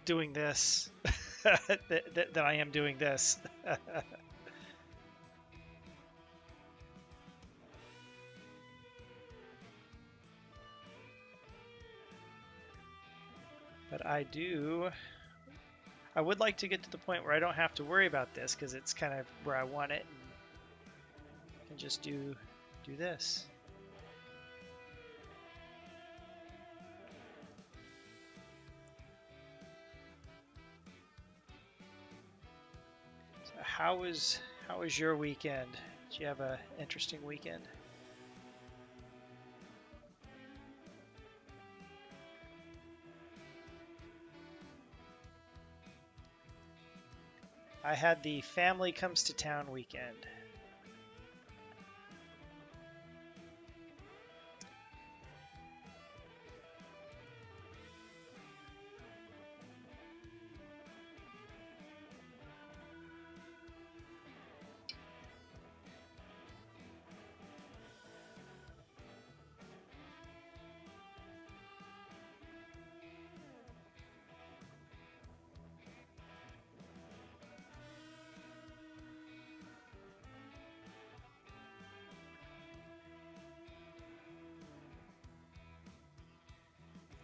doing this than I am doing this. But I would like to get to the point where I don't have to worry about this because it's kind of where I want it, and I can just do this. So how was your weekend? Did you have an interesting weekend? I had the family comes to town weekend.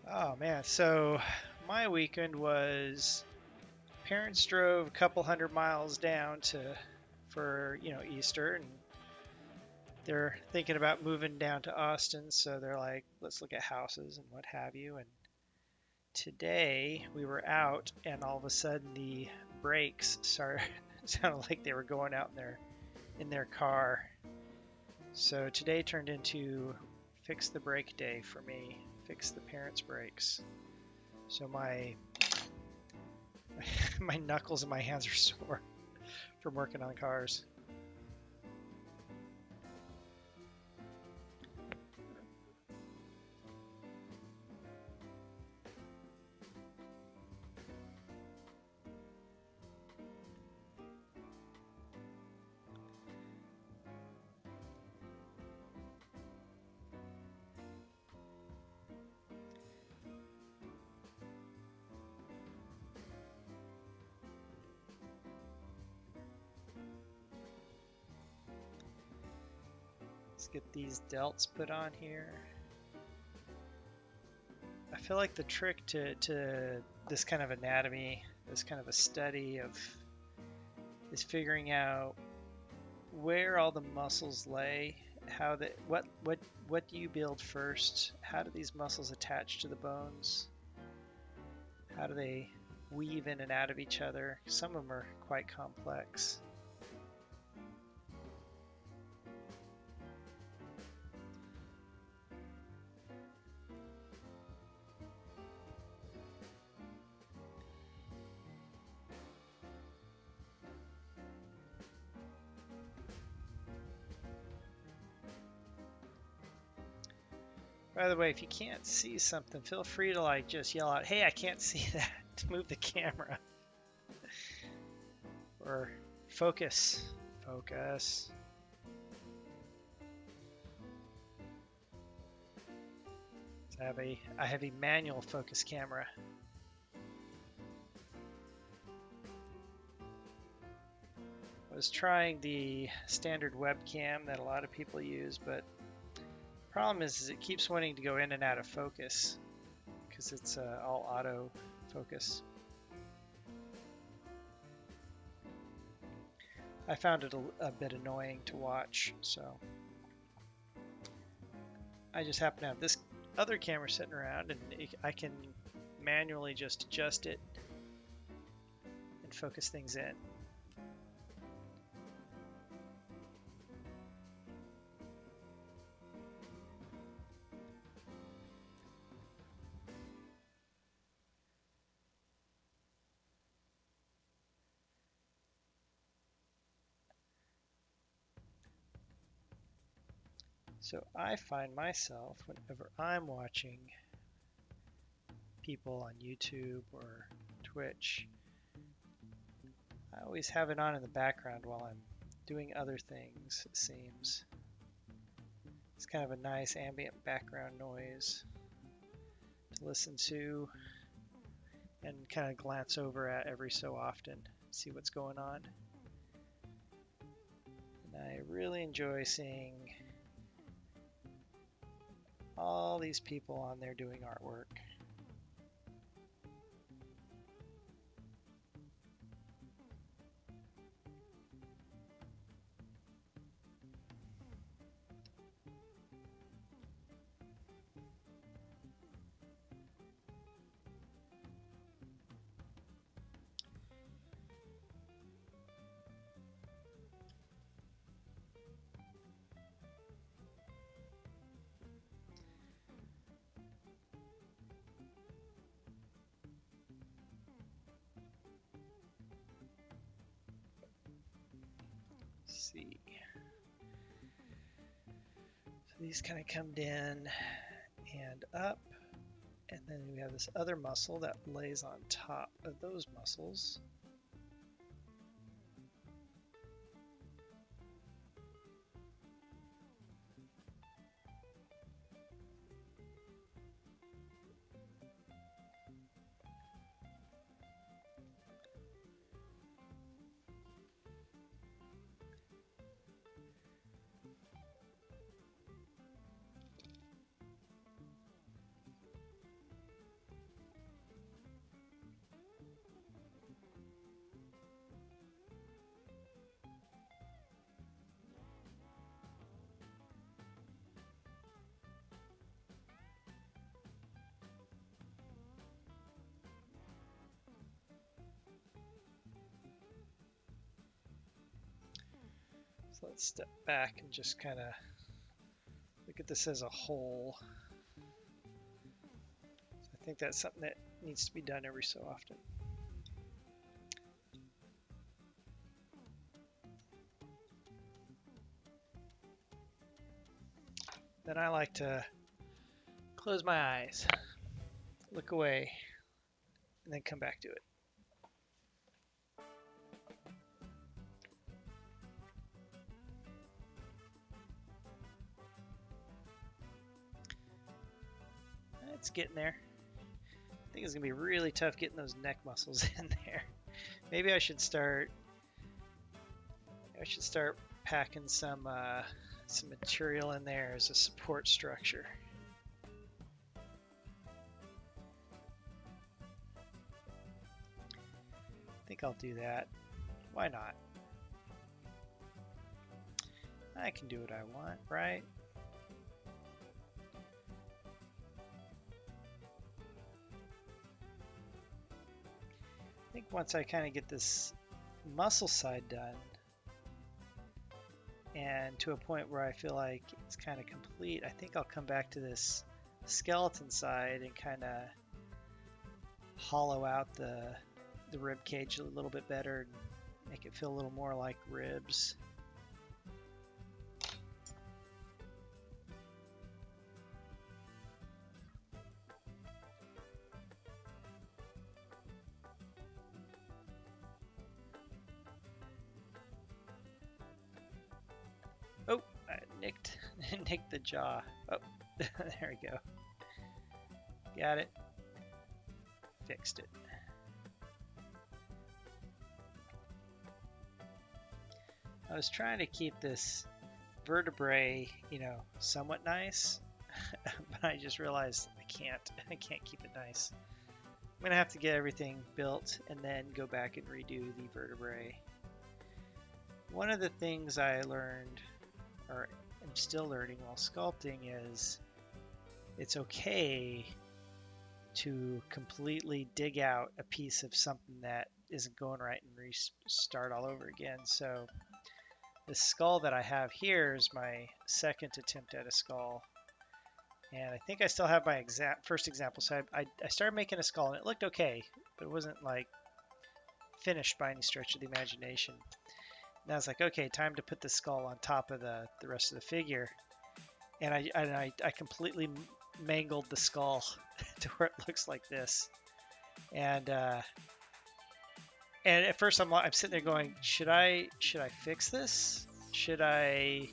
Oh man, so my weekend was parents drove a couple 100 miles down for Easter, and they're thinking about moving down to Austin, so they're like, let's look at houses and what have you. And today we were out, and all of a sudden the brakes sounded like they were going out in their car. So today turned into fix the brake day for me. Fix the parents' brakes. So my knuckles and my hands are sore from working on cars. Let's get these delts put on here. I feel like the trick to this kind of anatomy, this kind of a study of is figuring out where all the muscles lay, how the what do you build first? How do these muscles attach to the bones? How do they weave in and out of each other? Some of them are quite complex. By the way, if you can't see something, feel free to like just yell out, "Hey, I can't see that." Move the camera. Or focus. Focus. So I have a manual focus camera. I was trying the standard webcam that a lot of people use, but the problem is it keeps wanting to go in and out of focus because it's all auto focus. I found it a bit annoying to watch, so I just happen to have this other camera sitting around, and I can manually just adjust it and focus things in. So I find myself, whenever I'm watching people on YouTube or Twitch, I always have it on in the background while I'm doing other things, it seems. It's kind of a nice ambient background noise to listen to and kind of glance over at every so often, see what's going on. And I really enjoy seeing all these people on there doing artwork. See. So these kind of come in and up, and then we have this other muscle that lays on top of those muscles. So let's step back and just kind of look at this as a whole. So I think that's something that needs to be done every so often. Then I like to close my eyes, look away, and then come back to it. It's getting there. I think it's gonna be really tough getting those neck muscles in there. Maybe I should start packing some material in there as a support structure. I think I'll do that. Why not? I can do what I want, right? I think once I kind of get this muscle side done and to a point where I feel like it's kind of complete, I think I'll come back to this skeleton side and kind of hollow out the rib cage a little bit better and make it feel a little more like ribs. Oh, I nicked the jaw. Oh, there we go. Got it. Fixed it. I was trying to keep this vertebrae, you know, somewhat nice, but I just realized I can't keep it nice. I'm gonna have to get everything built and then go back and redo the vertebrae. One of the things I learned, or I'm still learning while sculpting, is it's okay to completely dig out a piece of something that isn't going right and restart all over again. So the skull that I have here is my second attempt at a skull, and I think I still have my first example. So I started making a skull and it looked okay, but it wasn't like finished by any stretch of the imagination. And I was like, okay, time to put the skull on top of the rest of the figure, and I completely mangled the skull to where it looks like this. And at first I'm sitting there going, should I fix this? Should I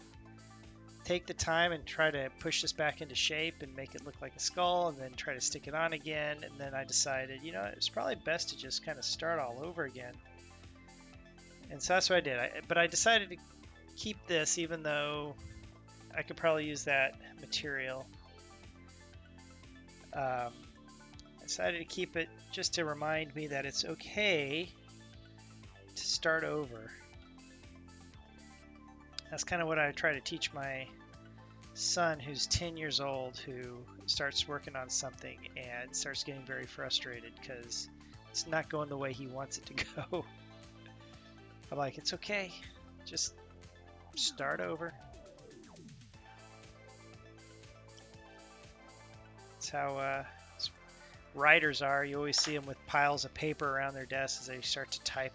take the time and try to push this back into shape and make it look like a skull and then try to stick it on again? And then I decided, you know, it's probably best to just kind of start all over again. And so that's what I did. But I decided to keep this, even though I could probably use that material. I decided to keep it just to remind me that it's okay to start over. That's kind of what I try to teach my son, who's 10 years old, who starts working on something and starts getting very frustrated because it's not going the way he wants it to go. I'm like, it's okay, just start over. That's how writers are. You always see them with piles of paper around their desks as they start to type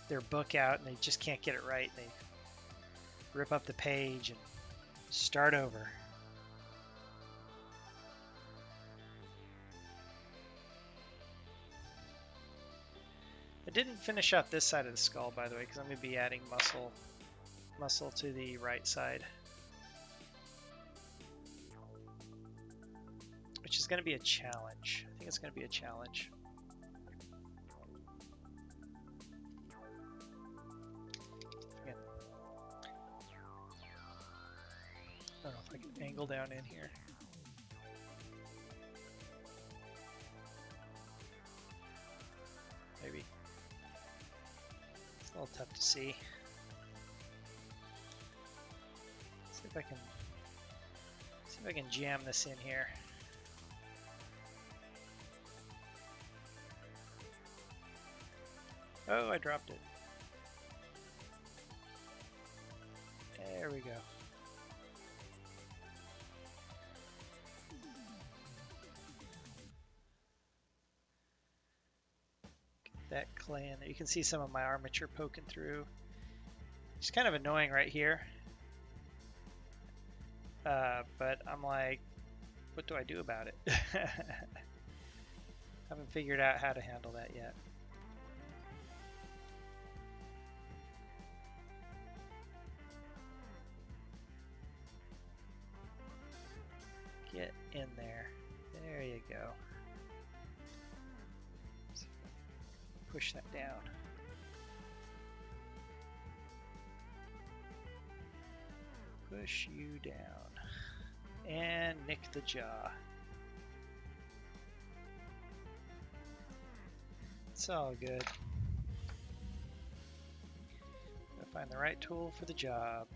their book out and they just can't get it right. They rip up the page and start over. I didn't finish out this side of the skull, by the way, because I'm going to be adding muscle to the right side, which is going to be a challenge. I think it's going to be a challenge. Again, I don't know if I can angle down in here. Maybe. It's a little tough to see. See if I can jam this in here. Oh, I dropped it. There we go. Get that clay in there. You can see some of my armature poking through. It's kind of annoying right here. But I'm like, what do I do about it? Haven't figured out how to handle that yet. Get in there. There you go. Push that down. Push you down. And nick the jaw. It's all good. Gotta find the right tool for the job.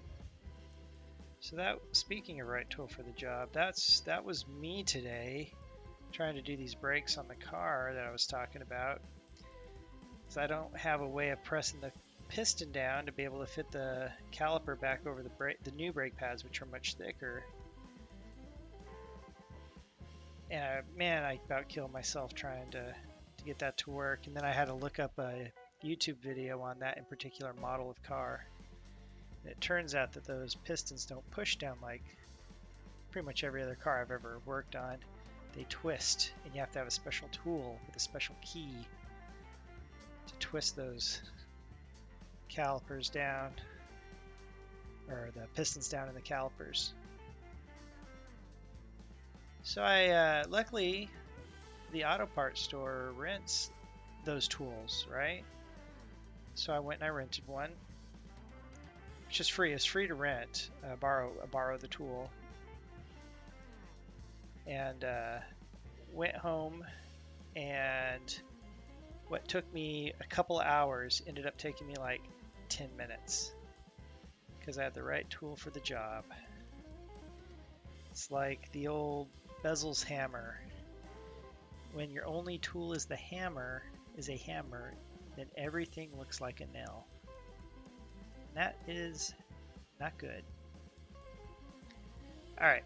So that, speaking of right tool for the job, that was me today, trying to do these brakes on the car that I was talking about. So I don't have a way of pressing the piston down to be able to fit the caliper back over the new brake pads, which are much thicker. And man, I about killed myself trying to get that to work. And then I had to look up a YouTube video on that in particular model of car. And it turns out that those pistons don't push down like pretty much every other car I've ever worked on. They twist, and you have to have a special tool with a special key to twist those calipers down, or the pistons down in the calipers. So I luckily the auto parts store rents those tools, right? So I went and I rented one, which is free. It's free to rent, borrow the tool, and went home, and what took me a couple hours ended up taking me like 10 minutes because I had the right tool for the job. It's like the old Bezel's hammer. When your only tool is a hammer, then everything looks like a nail. And that is not good. All right,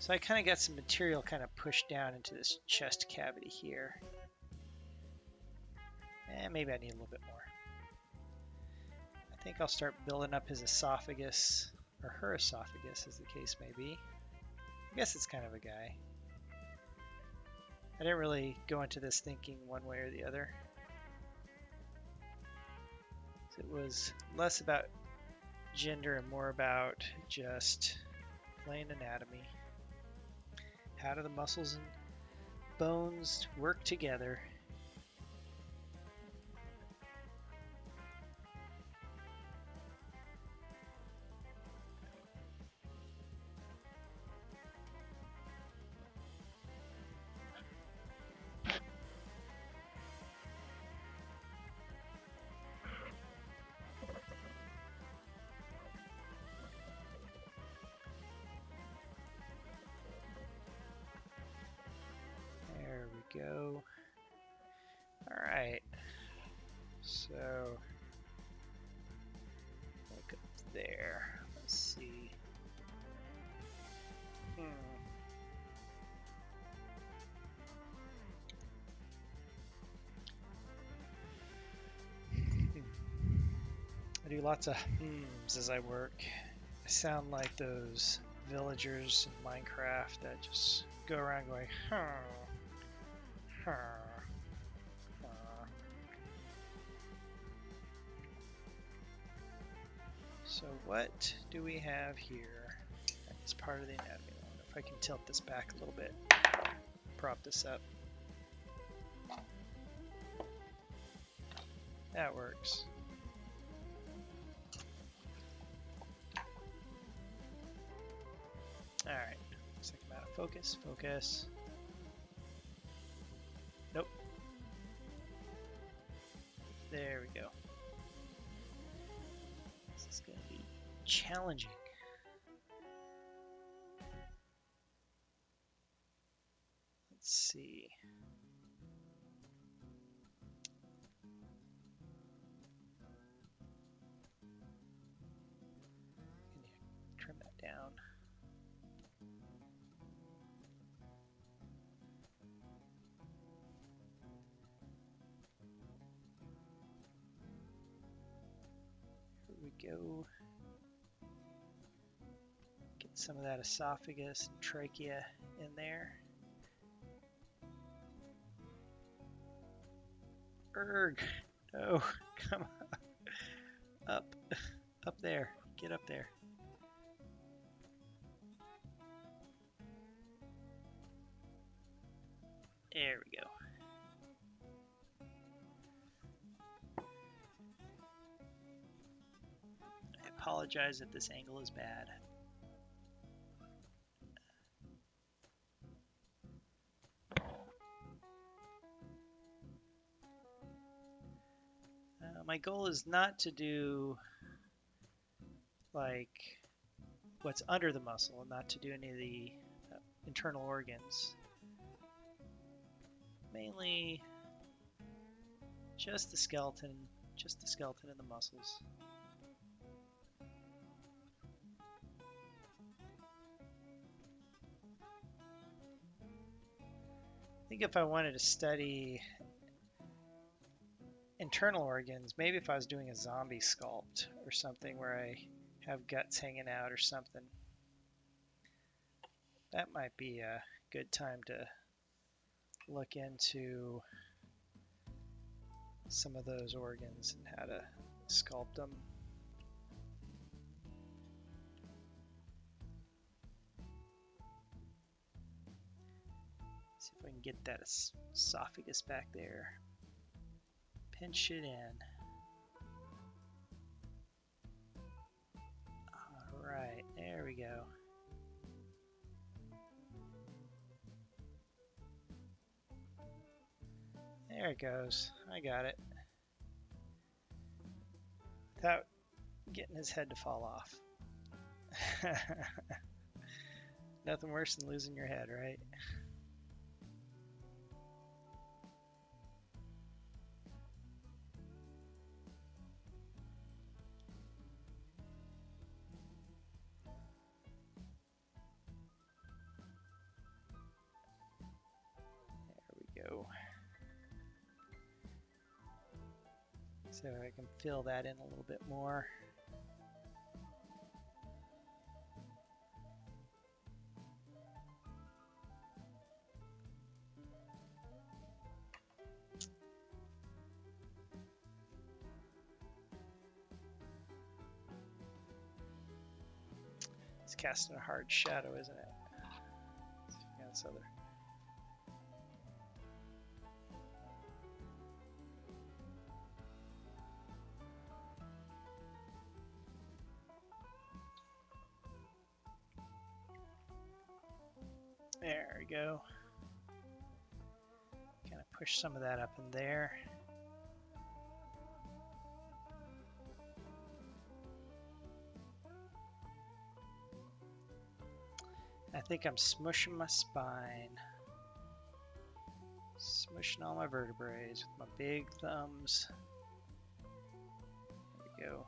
so I kind of got some material kind of pushed down into this chest cavity here. And maybe I need a little bit more. I think I'll start building up his esophagus, or her esophagus as the case may be. I guess it's kind of a guy. I didn't really go into this thinking one way or the other. It was less about gender and more about just plain anatomy. How do the muscles and bones work together? Go. All right. So look up there. Let's see. I do lots of hmms as I work. I sound like those villagers in Minecraft that just go around going, So what do we have here? That's part of the anatomy. I don't know if I can tilt this back a little bit, prop this up. That works. All right, looks like I'm out of focus. Focus. Nope. There we go. This is going to be challenging. Let's see. Can you trim that down? Go get some of that esophagus and trachea in there. Erg! No, come on. Up there. Get up there. There we go. I apologize if this angle is bad. My goal is not to do like what's under the muscle and not to do any of the internal organs. Mainly just the skeleton and the muscles. I think if I wanted to study internal organs, maybe if I was doing a zombie sculpt or something where I have guts hanging out or something, that might be a good time to look into some of those organs and how to sculpt them. See if I can get that esophagus back there. Pinch it in. All right, there we go. There it goes. I got it. Without getting his head to fall off. Nothing worse than losing your head, right? Go. So I can fill that in a little bit more. It's casting a hard shadow, isn't it? Yeah, this other. There we go. Kind of push some of that up in there. I think I'm smushing my spine. Smushing all my vertebrae with my big thumbs. There we go.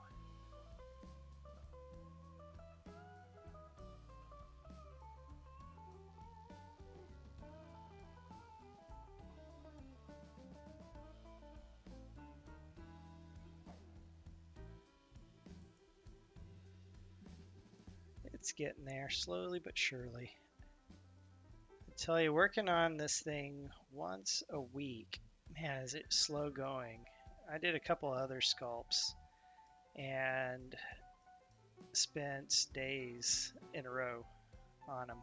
It's getting there, slowly but surely. I tell you, working on this thing once a week, man, is it slow going. I did a couple other sculpts and spent days in a row on them.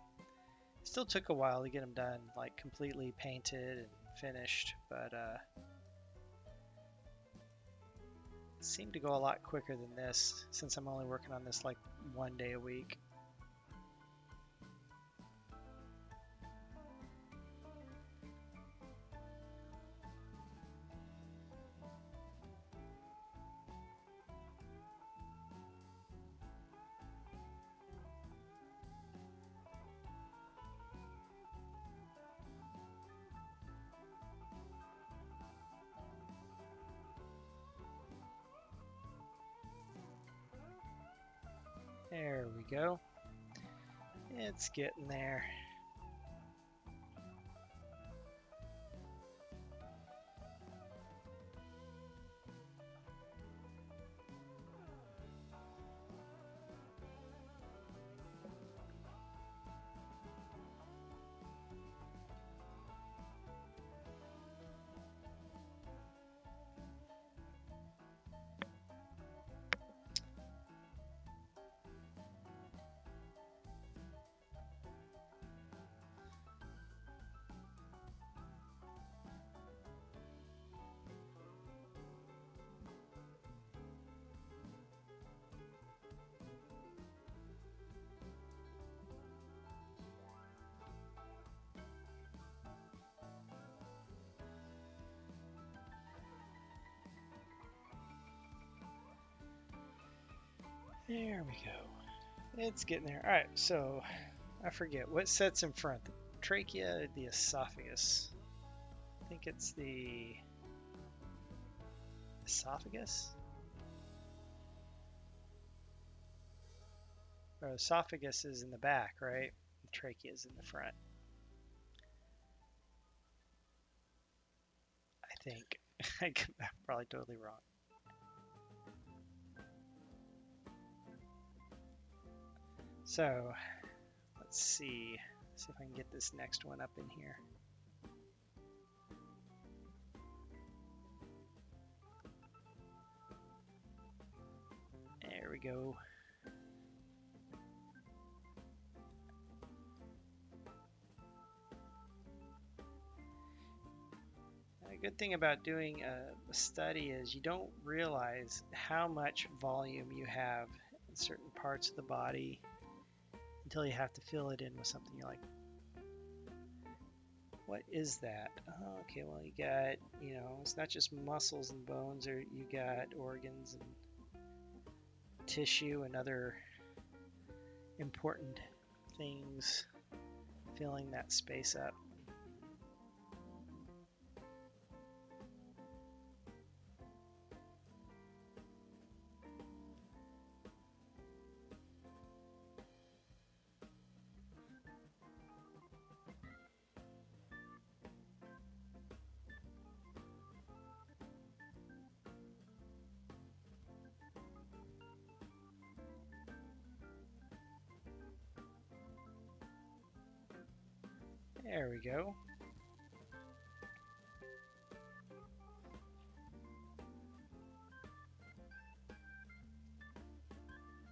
Still took a while to get them done, like completely painted and finished, but it seemed to go a lot quicker than this since I'm only working on this like one day a week. There we go. It's getting there. There we go. It's getting there. All right, so I forget what sets in front, the trachea or the esophagus. I think it's the esophagus. Or esophagus is in the back, right? The trachea is in the front. I think. I'm probably totally wrong. So let's see. See if I can get this next one up in here. There we go. A good thing about doing a study is you don't realize how much volume you have in certain parts of the body until you have to fill it in with something. You're like, what is that? Oh, okay, well, you got, it's not just muscles and bones, or you got organs and tissue and other important things filling that space up. There we go.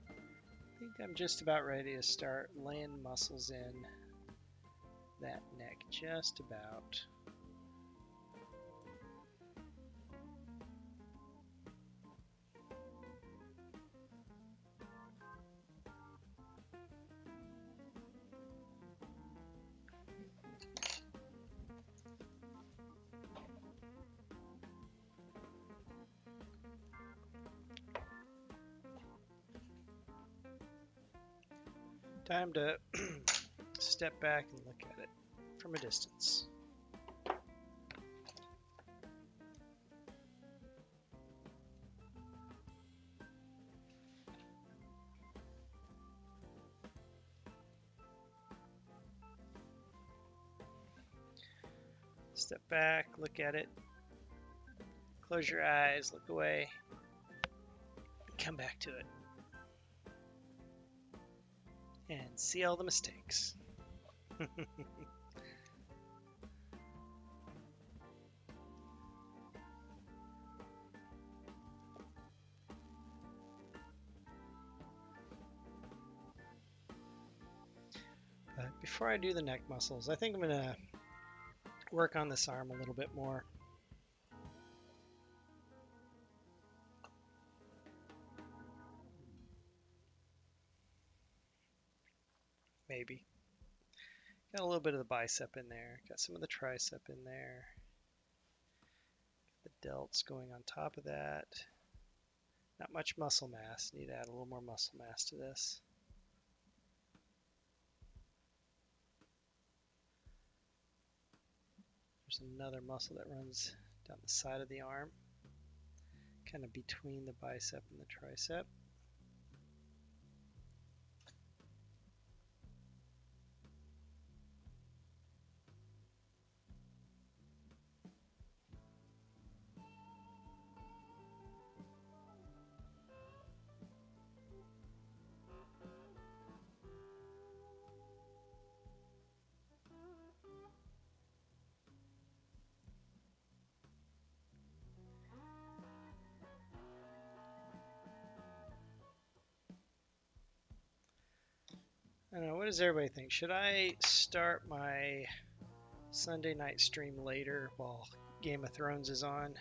I think I'm just about ready to start laying muscles in that neck, just about. Time to step back and look at it from a distance. Step back, look at it, close your eyes, look away, come back to it, and see all the mistakes. But before I do the neck muscles, I think I'm going to work on this arm a little bit more. Maybe. Got a little bit of the bicep in there, got some of the tricep in there. The delts going on top of that. Not much muscle mass, need to add a little more muscle mass to this. There's another muscle that runs down the side of the arm, kind of between the bicep and the tricep. I don't know, what does everybody think? Should I start my Sunday night stream later while Game of Thrones is on?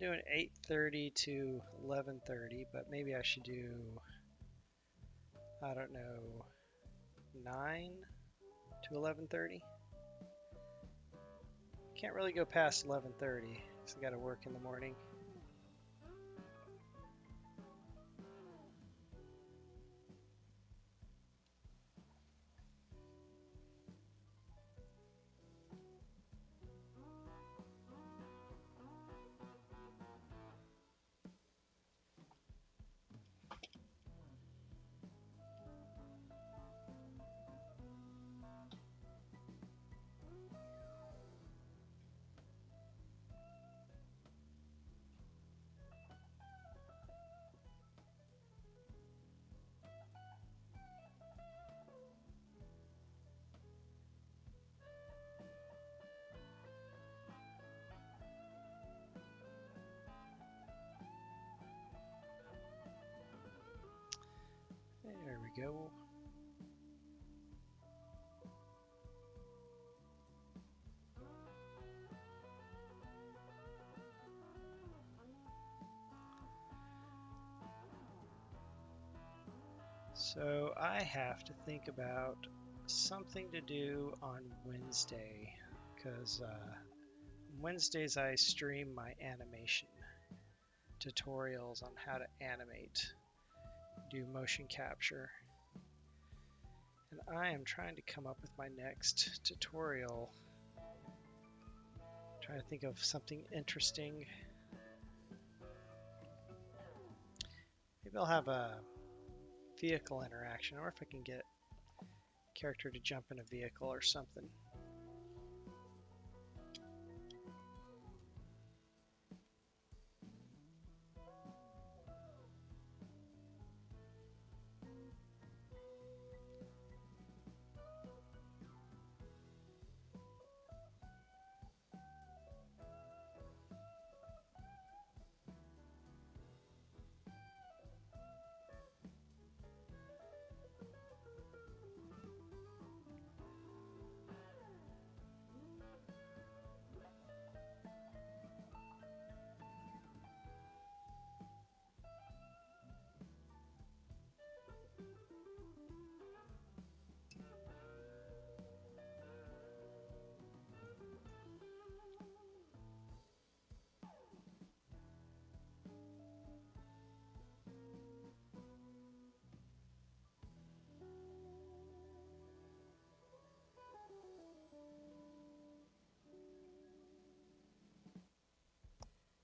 Doing 8:30 to 11:30, but maybe I should do, I don't know, 9 to 11:30. Can't really go past 11:30 because I got to work in the morning. go. So I have to think about something to do on Wednesday because Wednesdays I stream my animation tutorials on how to animate, do motion capture. And I am trying to come up with my next tutorial. Trying to think of something interesting. Maybe I'll have a vehicle interaction, or if I can get a character to jump in a vehicle or something.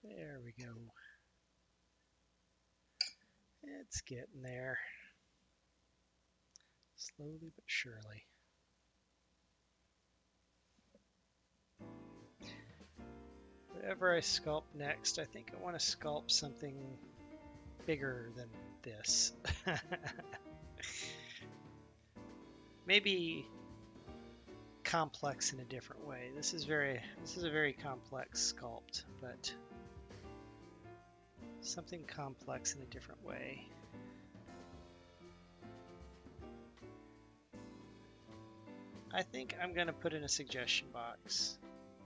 There we go. It's getting there. Slowly but surely. Whatever I sculpt next, I think I want to sculpt something bigger than this. Maybe complex in a different way. This is a very complex sculpt, but something complex in a different way. I think I'm going to put in a suggestion box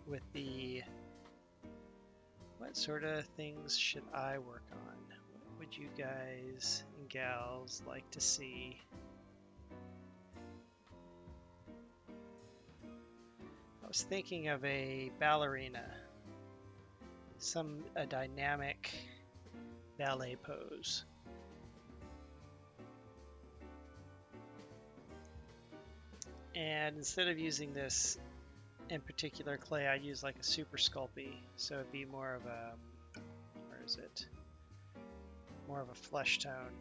with the what sort of things should I work on? What would you guys and gals like to see? I was thinking of a ballerina, a dynamic ballet pose. And instead of using this in particular clay, I'd use like a super Sculpey, so it'd be more of a, where is it? More of a flesh tone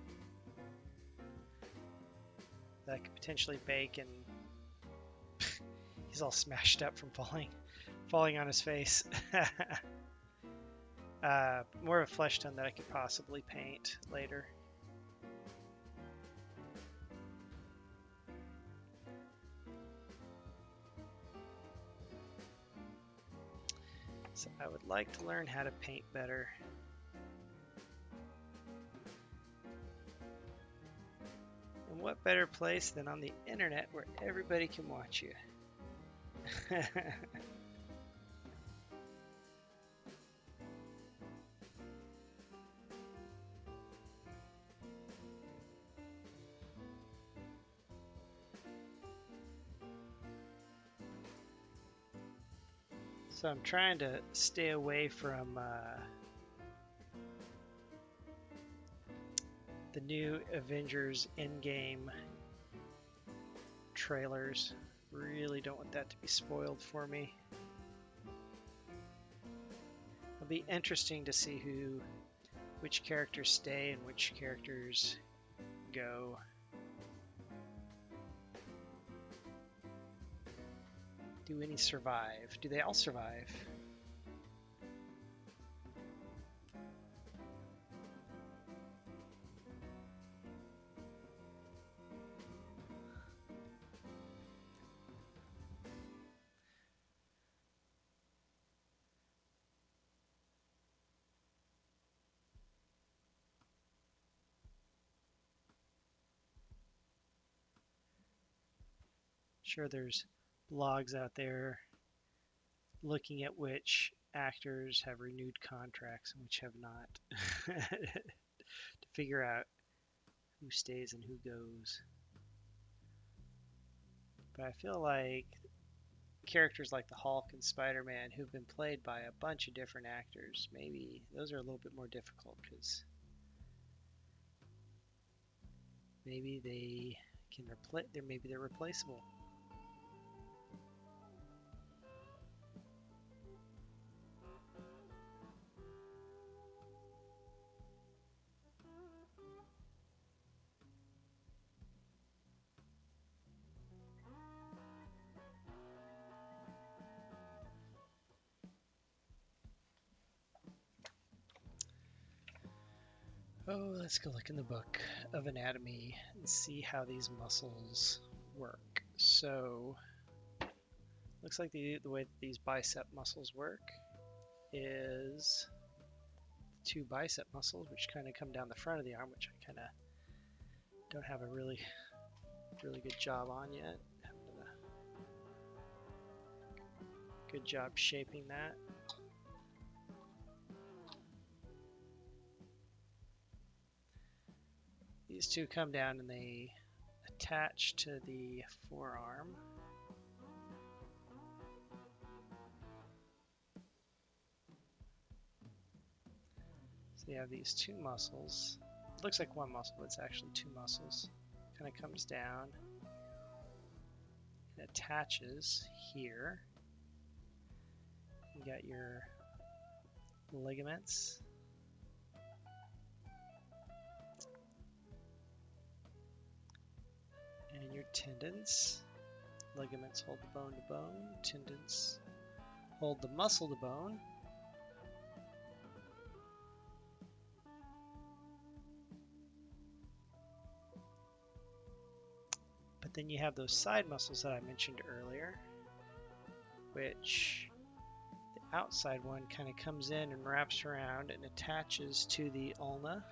that I could potentially bake, and he's all smashed up from falling on his face. More of a flesh tone that I could possibly paint later. So I would like to learn how to paint better. And what better place than on the internet where everybody can watch you? So I'm trying to stay away from the new Avengers Endgame trailers. Really don't want that to be spoiled for me. It'll be interesting to see which characters stay and which characters go. Do any survive? Do they all survive? Sure, there's blogs out there looking at which actors have renewed contracts and which have not to figure out who stays and who goes. But I feel like characters like the Hulk and Spider-Man who've been played by a bunch of different actors, maybe those are a little bit more difficult because maybe they can maybe they're replaceable. Oh, let's go look in the book of anatomy and see how these muscles work. So, looks like the way that these bicep muscles work is two bicep muscles, which kind of come down the front of the arm, which I kind of don't have a really good job on yet. Good job shaping that. These two come down and they attach to the forearm. So you have these two muscles. It looks like one muscle, but it's actually two muscles. Kind of comes down and attaches here. You got your ligaments. And your tendons. Ligaments hold the bone to bone. Tendons hold the muscle to bone. But then you have those side muscles that I mentioned earlier, which the outside one kind of comes in and wraps around and attaches to the ulna.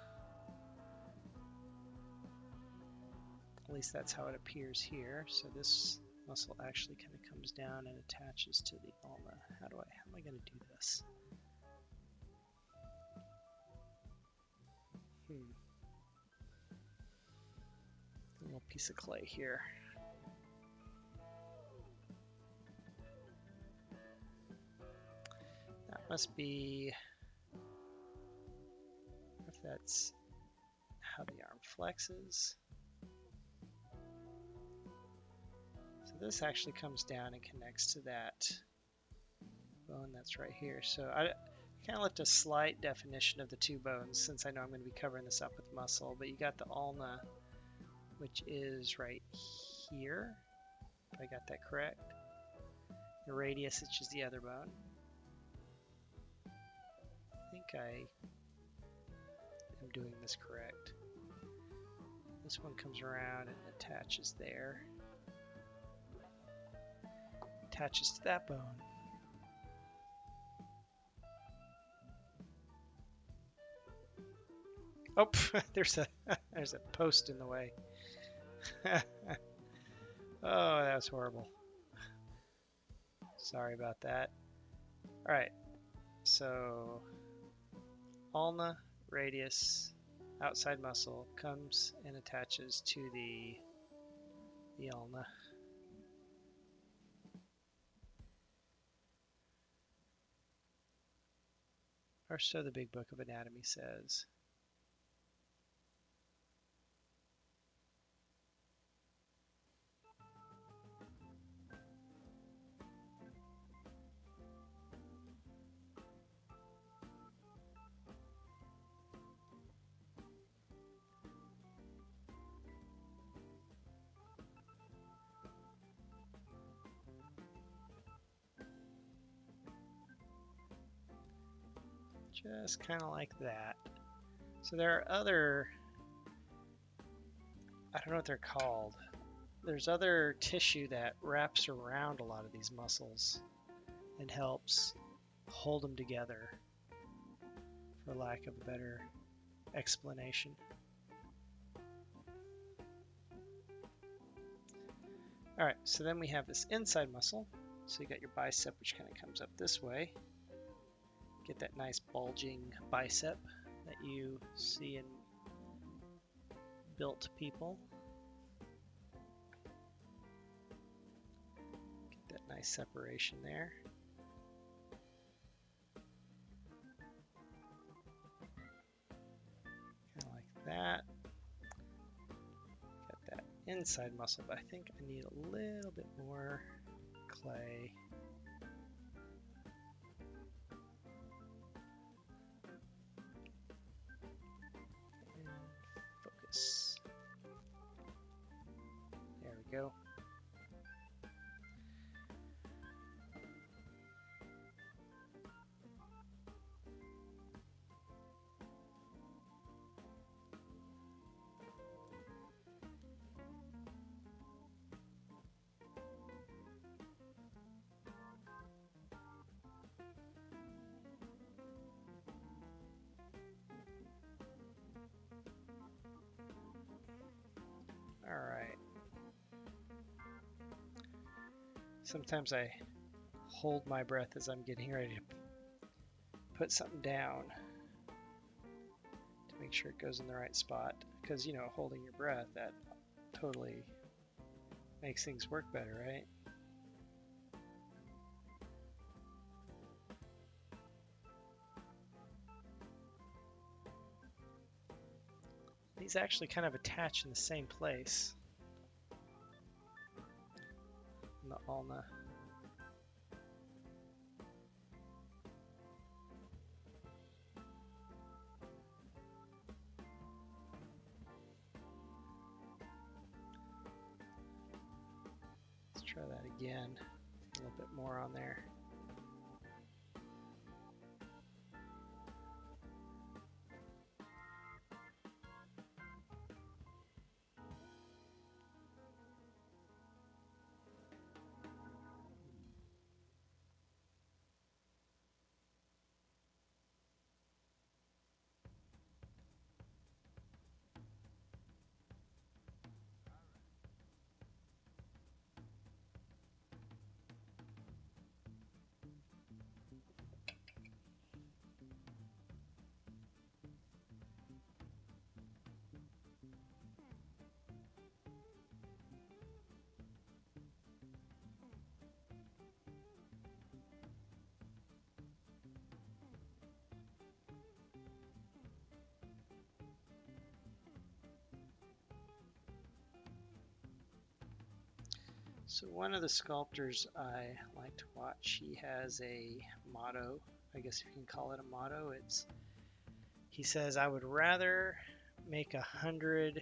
At least that's how it appears here. So this muscle actually kind of comes down and attaches to the ulna. How am I going to do this? A little piece of clay here. That must be, if that's how the arm flexes. So this actually comes down and connects to that bone that's right here. So I kind of left a slight definition of the two bones since I know I'm going to be covering this up with muscle, but you got the ulna, which is right here, if I got that correct. The radius, which is the other bone. I think I am doing this correct. This one comes around and attaches there. Attaches to that bone. Oh, there's a post in the way. Oh, that was horrible. Sorry about that. All right, so ulna, radius, outside muscle comes and attaches to the ulna. Or so the big book of anatomy says. Just kind of like that. So there are other, I don't know what they're called. There's other tissue that wraps around a lot of these muscles and helps hold them together, for lack of a better explanation. All right, so then we have this inside muscle. So you got your bicep, which kind of comes up this way. Get that nice bulging bicep that you see in built people. Get that nice separation there. Kind of like that. Got that inside muscle, but I think I need a little bit more clay. And focus. There we go. All right. Sometimes I hold my breath as I'm getting ready to put something down to make sure it goes in the right spot. Because, you know, holding your breath, that totally makes things work better, right? These actually kind of attach in the same place. In the ulna. Let's try that again. A little bit more on there. So one of the sculptors I like to watch, he has a motto, I guess if you can call it a motto. He says, I would rather make 100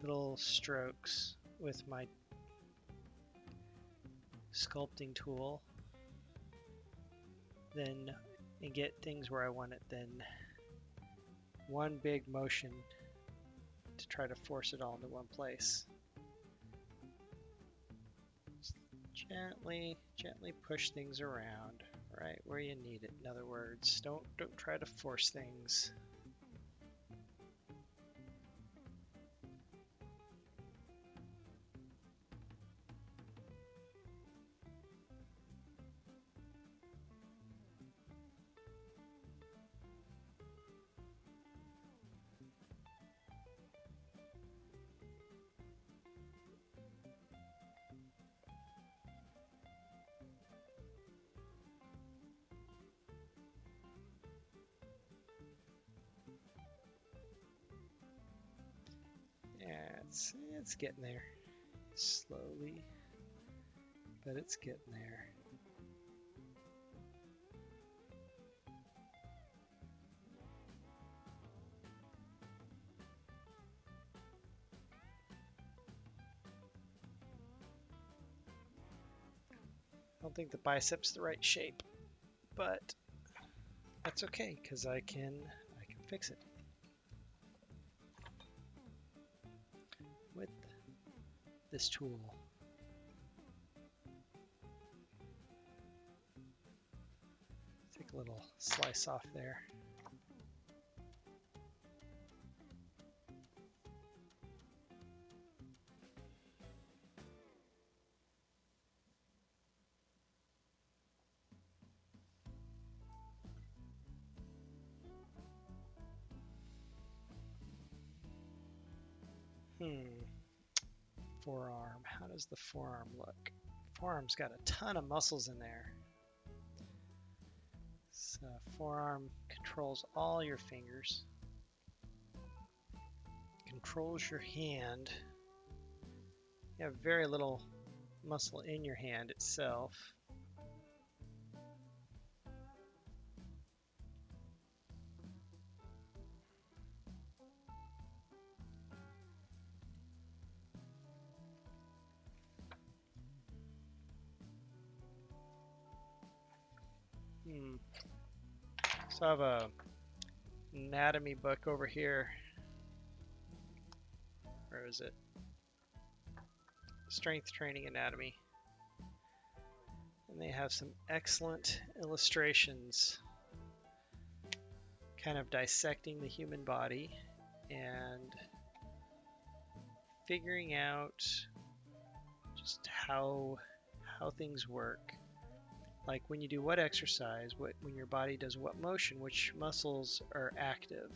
little strokes with my sculpting tool and get things where I want it than one big motion to try to force it all into one place. Gently push things around, right where you need it. In other words, don't try to force things. Yeah, it's getting there. Slowly, but it's getting there. I don't think the bicep's the right shape, but that's okay because I can fix it with this tool. Take a little slice off there. Forearm. How does the forearm look? Forearm's got a ton of muscles in there. So forearm controls all your fingers. Controls your hand. You have very little muscle in your hand itself. So I have a anatomy book over here. Where is it? Strength Training Anatomy. And they have some excellent illustrations kind of dissecting the human body and figuring out just how things work. Like when you do what exercise, when your body does what motion, which muscles are active.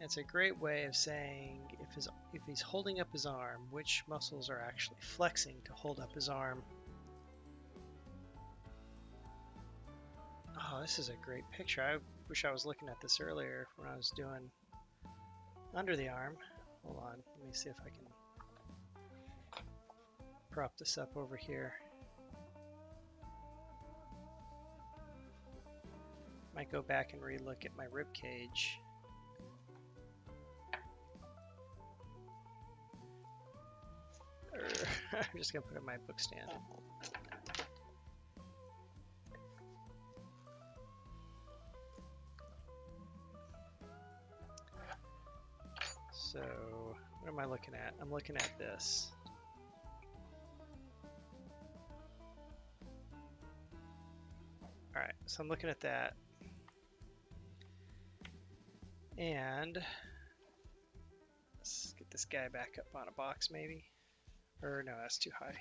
It's a great way of saying if he's holding up his arm, which muscles are actually flexing to hold up his arm. Oh, this is a great picture. I wish I was looking at this earlier when I was doing under the arm. Hold on, let me see if I can prop this up over here. Might go back and re-look at my rib cage. I'm just gonna put it in my book stand. So what am I looking at? I'm looking at this. Alright, so I'm looking at that. And let's get this guy back up on a box maybe. Or no, that's too high.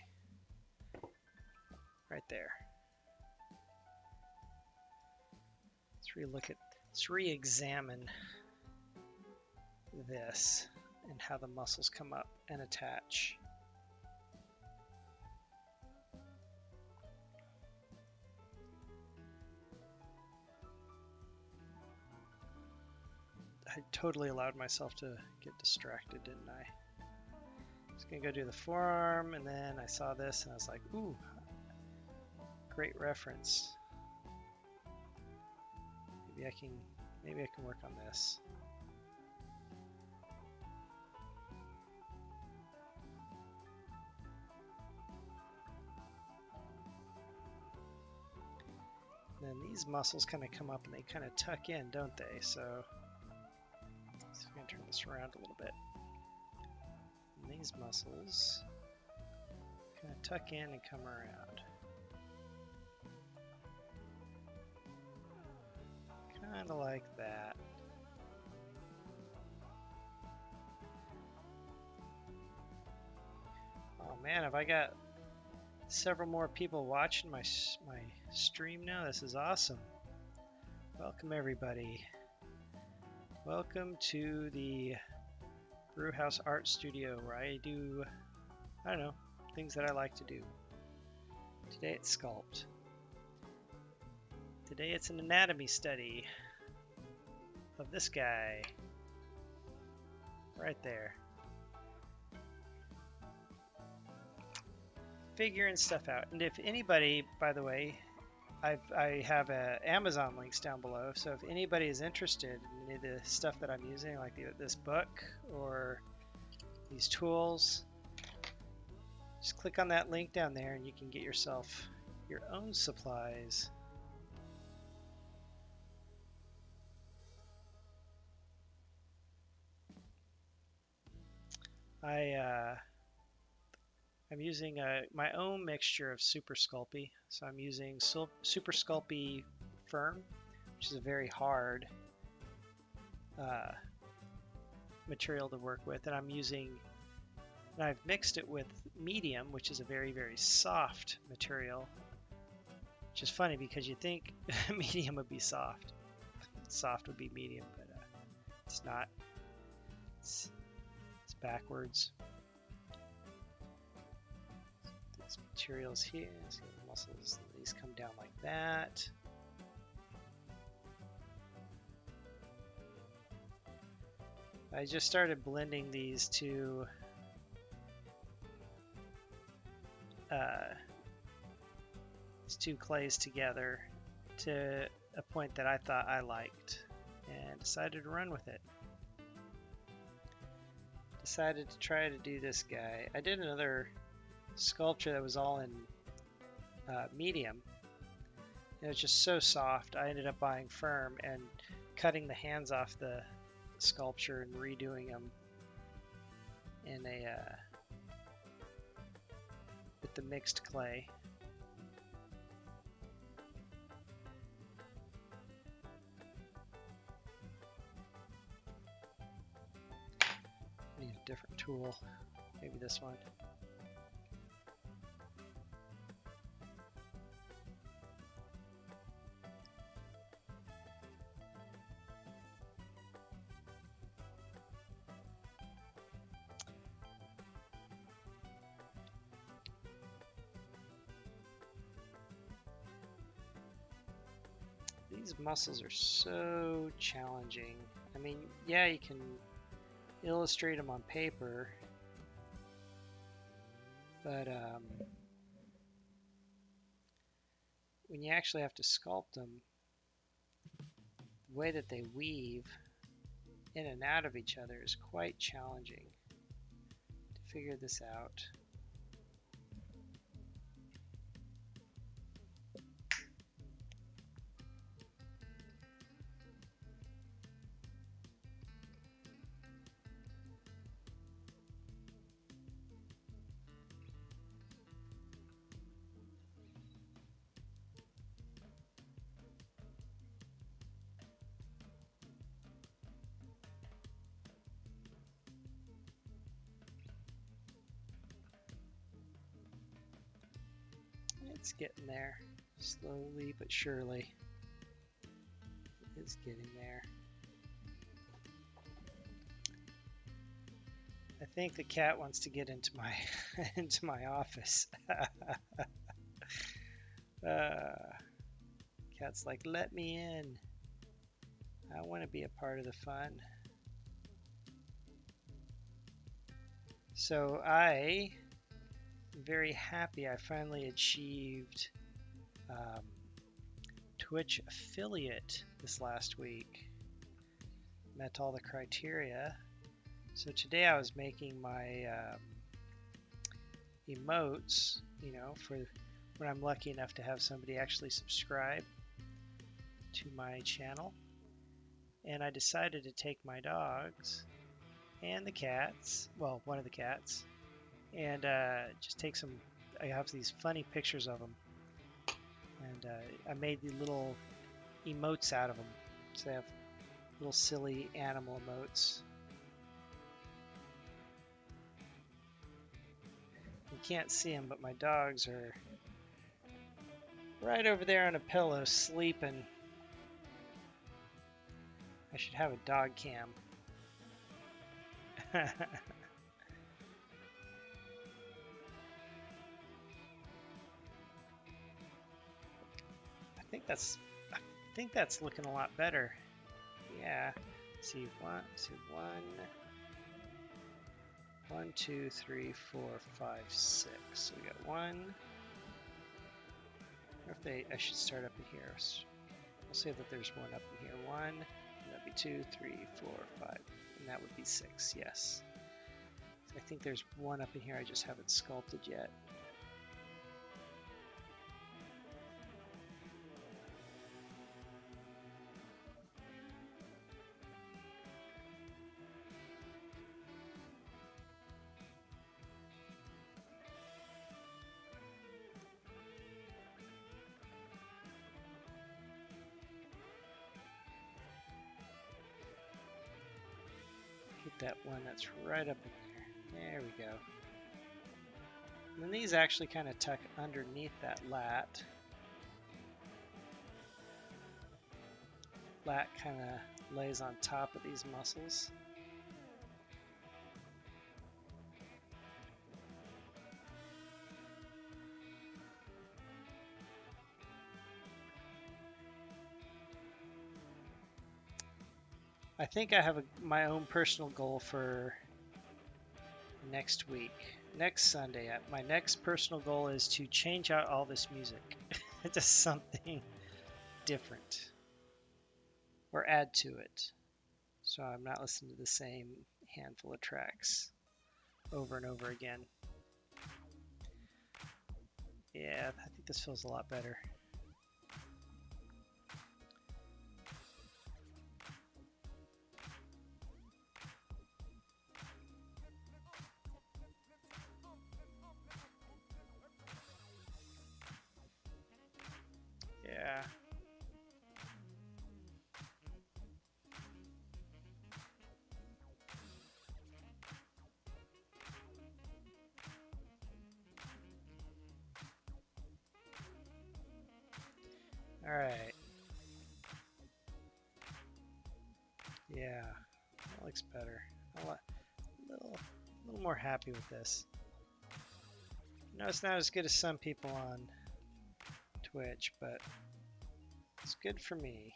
Right there. Let's re-examine this and how the muscles come up and attach. I totally allowed myself to get distracted, didn't I? Just gonna go do the forearm, and then I saw this and I was like, ooh, great reference. Maybe I can work on this. And then these muscles kind of come up and they kind of tuck in, don't they? So I'm going to turn this around a little bit. And these muscles kind of tuck in and come around. Kind of like that. Oh man, have I got several more people watching my stream now? This is awesome. Welcome everybody. Welcome to the Brewhouse Art Studio, where I do, I don't know, things that I like to do. Today it's Sculpt. Today it's an anatomy study of this guy right there. Figuring stuff out. And if anybody, by the way, I have Amazon links down below, so if anybody is interested in any of the stuff that I'm using, like this book or these tools, just click on that link down there and you can get yourself your own supplies. I'm using my own mixture of Super Sculpey. So I'm using Super Sculpey Firm, which is a very hard material to work with, and I've mixed it with Medium, which is a very, very soft material, which is funny because you think Medium would be soft. Soft would be Medium, but It's not. It's backwards. These materials here, see the muscles, these come down like that. I just started blending these two clays together to a point that I thought I liked and decided to run with it. Decided to try to do this guy. I did another sculpture that was all in medium. It was just so soft. I ended up buying firm and cutting the hands off the sculpture and redoing them in a with the mixed clay. Need a different tool, maybe this one. These muscles are so challenging. I mean, yeah, you can illustrate them on paper, but when you actually have to sculpt them, the way that they weave in and out of each other is quite challenging to figure this out. It's getting there, slowly but surely. It's getting there. I think the cat wants to get into my into my office. Cat's like, let me in. I want to be a part of the fun. So I am very happy I finally achieved Twitch affiliate this last week. Met all the criteria. So today I was making my emotes, you know, for when I'm lucky enough to have somebody actually subscribe to my channel. And I decided to take my dogs and the cats, well, one of the cats, and just take some, I have these funny pictures of them. And I made the little emotes out of them. So they have little silly animal emotes. You can't see them, but my dogs are right over there on a pillow sleeping. I should have a dog cam. I think that's looking a lot better. Yeah. Let's see, one, two, three, 4, 5, 6. So we got one. I should start up in here. I'll say that there's one up in here. One, and that'd be 2, 3, 4, 5, and that would be 6. Yes. So I think there's one up in here I just haven't sculpted yet. That one that's right up in there. There we go. And then these actually kind of tuck underneath that lat. Lat kind of lays on top of these muscles. I think I have my own personal goal for next week. Next Sunday, my next personal goal is to change out all this music to something different or add to it. So I'm not listening to the same handful of tracks over and over again. Yeah, I think this feels a lot better. Yeah. All right. Yeah, that looks better. I'm a little more happy with this. I know it's not as good as some people on Twitch, but it's good for me.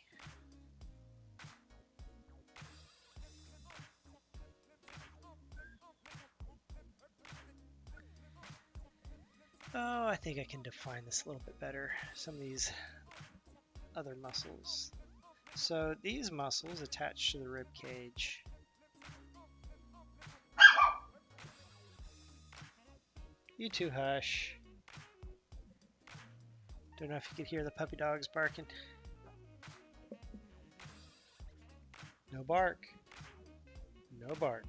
Oh, I think I can define this a little bit better. Some of these other muscles. So these muscles attach to the rib cage. You too, hush. Don't know if you could hear the puppy dogs barking. No bark. No bark.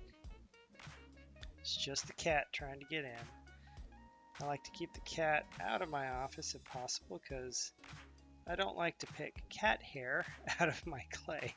It's just the cat trying to get in. I like to keep the cat out of my office if possible because I don't like to pick cat hair out of my clay.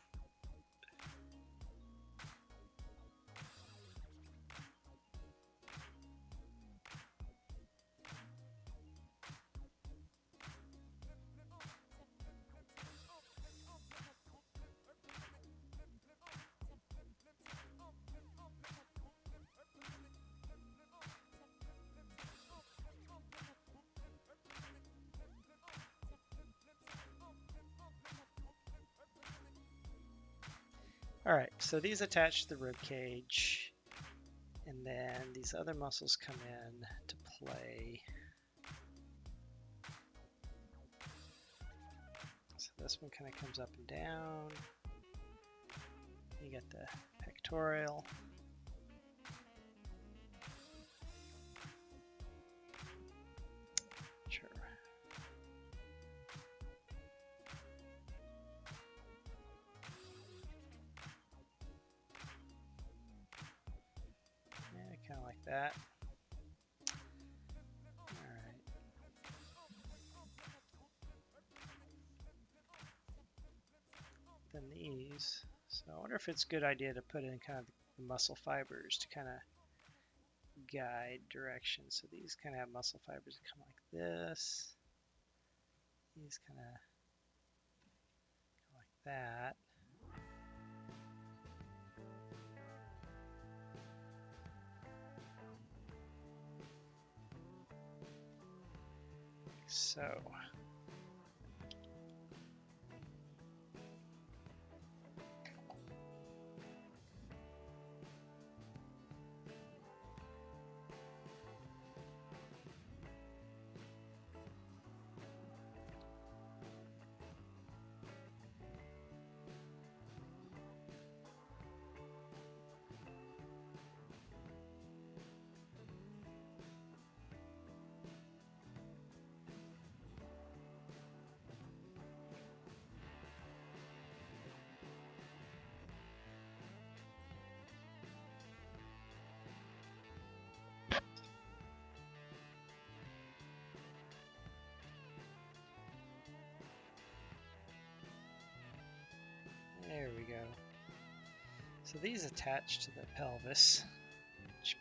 Alright, so these attach to the rib cage, and then these other muscles come in to play. So this one kind of comes up and down. You get the pectoral. Sure. Kind of like that. All right. Then these. So I wonder if it's a good idea to put in kind of the muscle fibers to kind of guide direction. So these kind of have muscle fibers that come like this. These kind of go like that. So there we go. So these attach to the pelvis.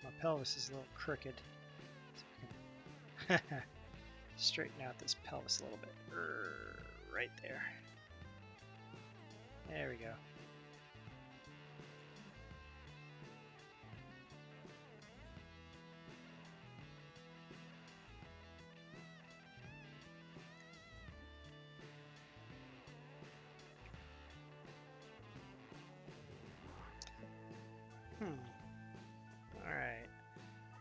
My pelvis is a little crooked. So straighten out this pelvis a little bit. Right there. There we go.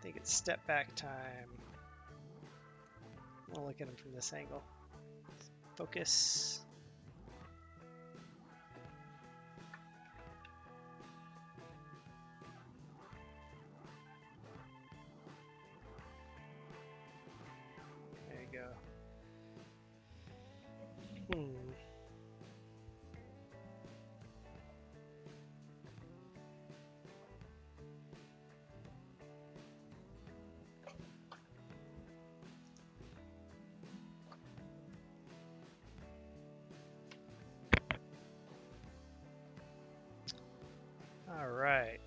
think it's step back time. We'll look at him from this angle. Focus. There you go. All right.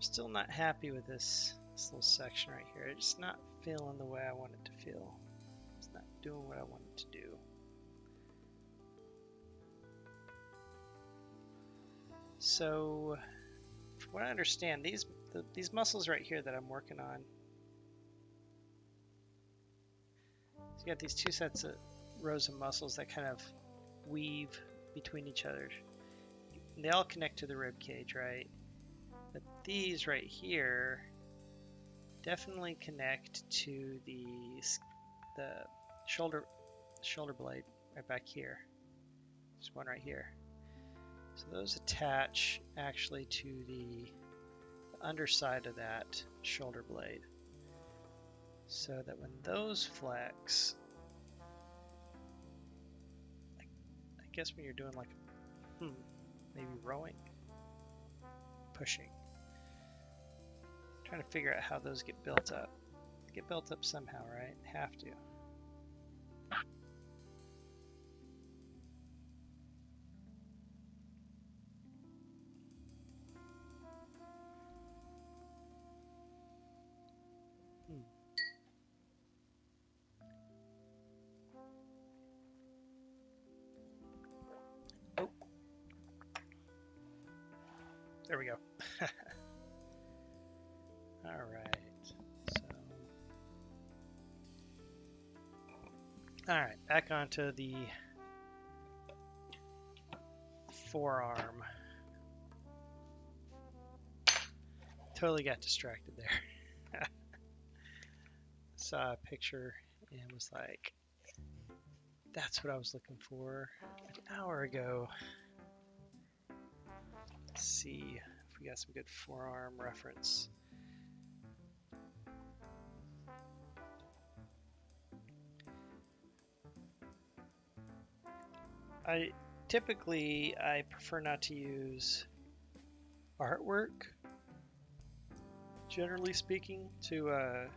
Still not happy with this little section right here. It's not feeling the way I want it to feel. It's not doing what I want it to do. So, from what I understand, these muscles right here that I'm working on, so you got these two sets of rows of muscles that kind of weave between each other. And they all connect to the rib cage, right? But these right here definitely connect to the shoulder blade right back here. There's one right here. So those attach actually to the underside of that shoulder blade, so that when those flex, I guess when you're doing like maybe rowing, pushing, trying to figure out how those get built up. They get built up somehow, right? Have to. Oh. There we go. All right. All right, back onto the forearm. Totally got distracted there. Saw a picture and was like, that's what I was looking for an hour ago. Let's see if we got some good forearm reference. I prefer not to use artwork, generally speaking, to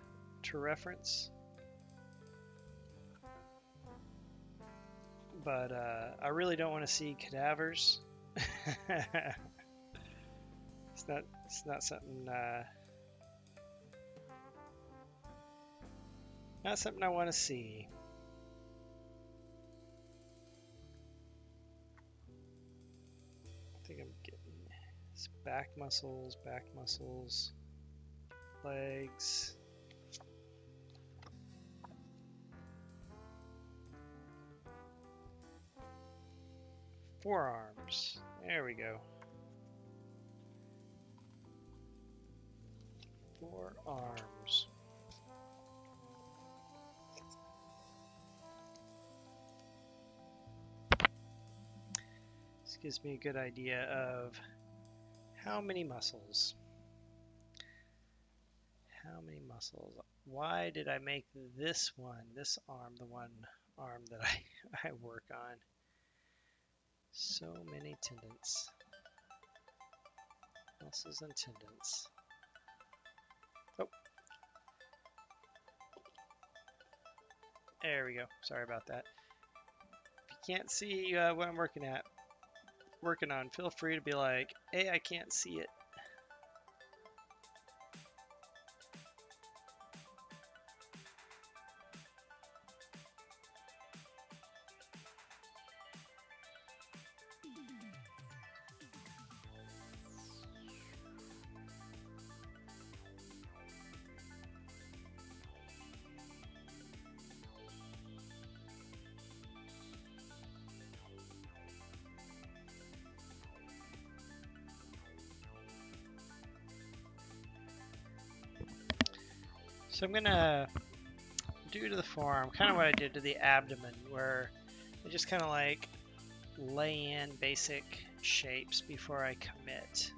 reference. But I really don't want to see cadavers. It's not something not something I want to see. I think I'm getting back muscles, legs. Forearms. There we go. Forearms. This gives me a good idea of how many muscles. How many muscles? Why did I make this arm, the one arm that I work on? So many tendons. Muscles and tendons. Oh. There we go. Sorry about that. If you can't see what I'm working on, feel free to be like, hey, I can't see it. So I'm gonna do to the forearm kind of what I did to the abdomen, where I just kind of like lay in basic shapes before I commit.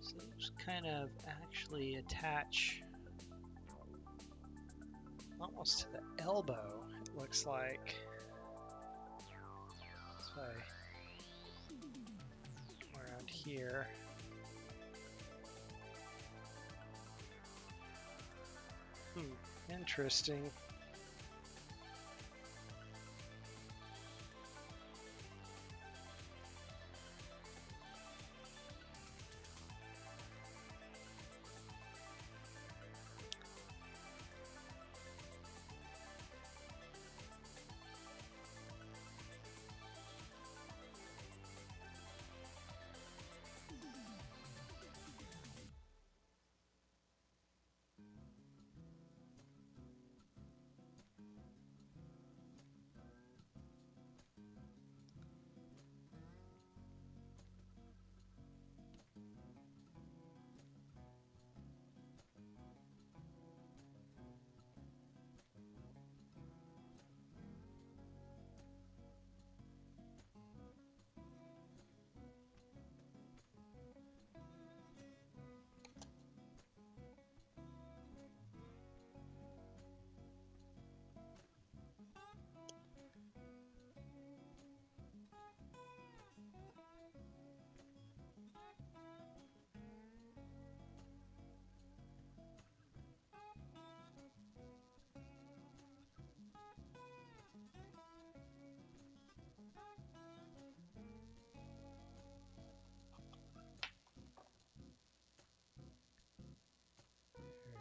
So just kind of actually attach almost to the elbow, it looks like. So around here. Interesting.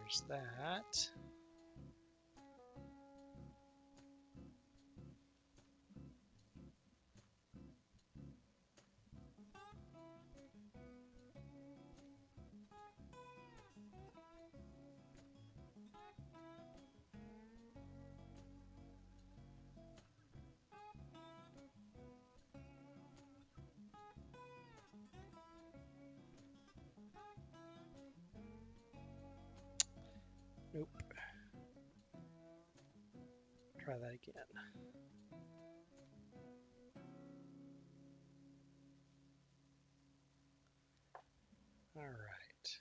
There's that. Nope. Try that again. All right.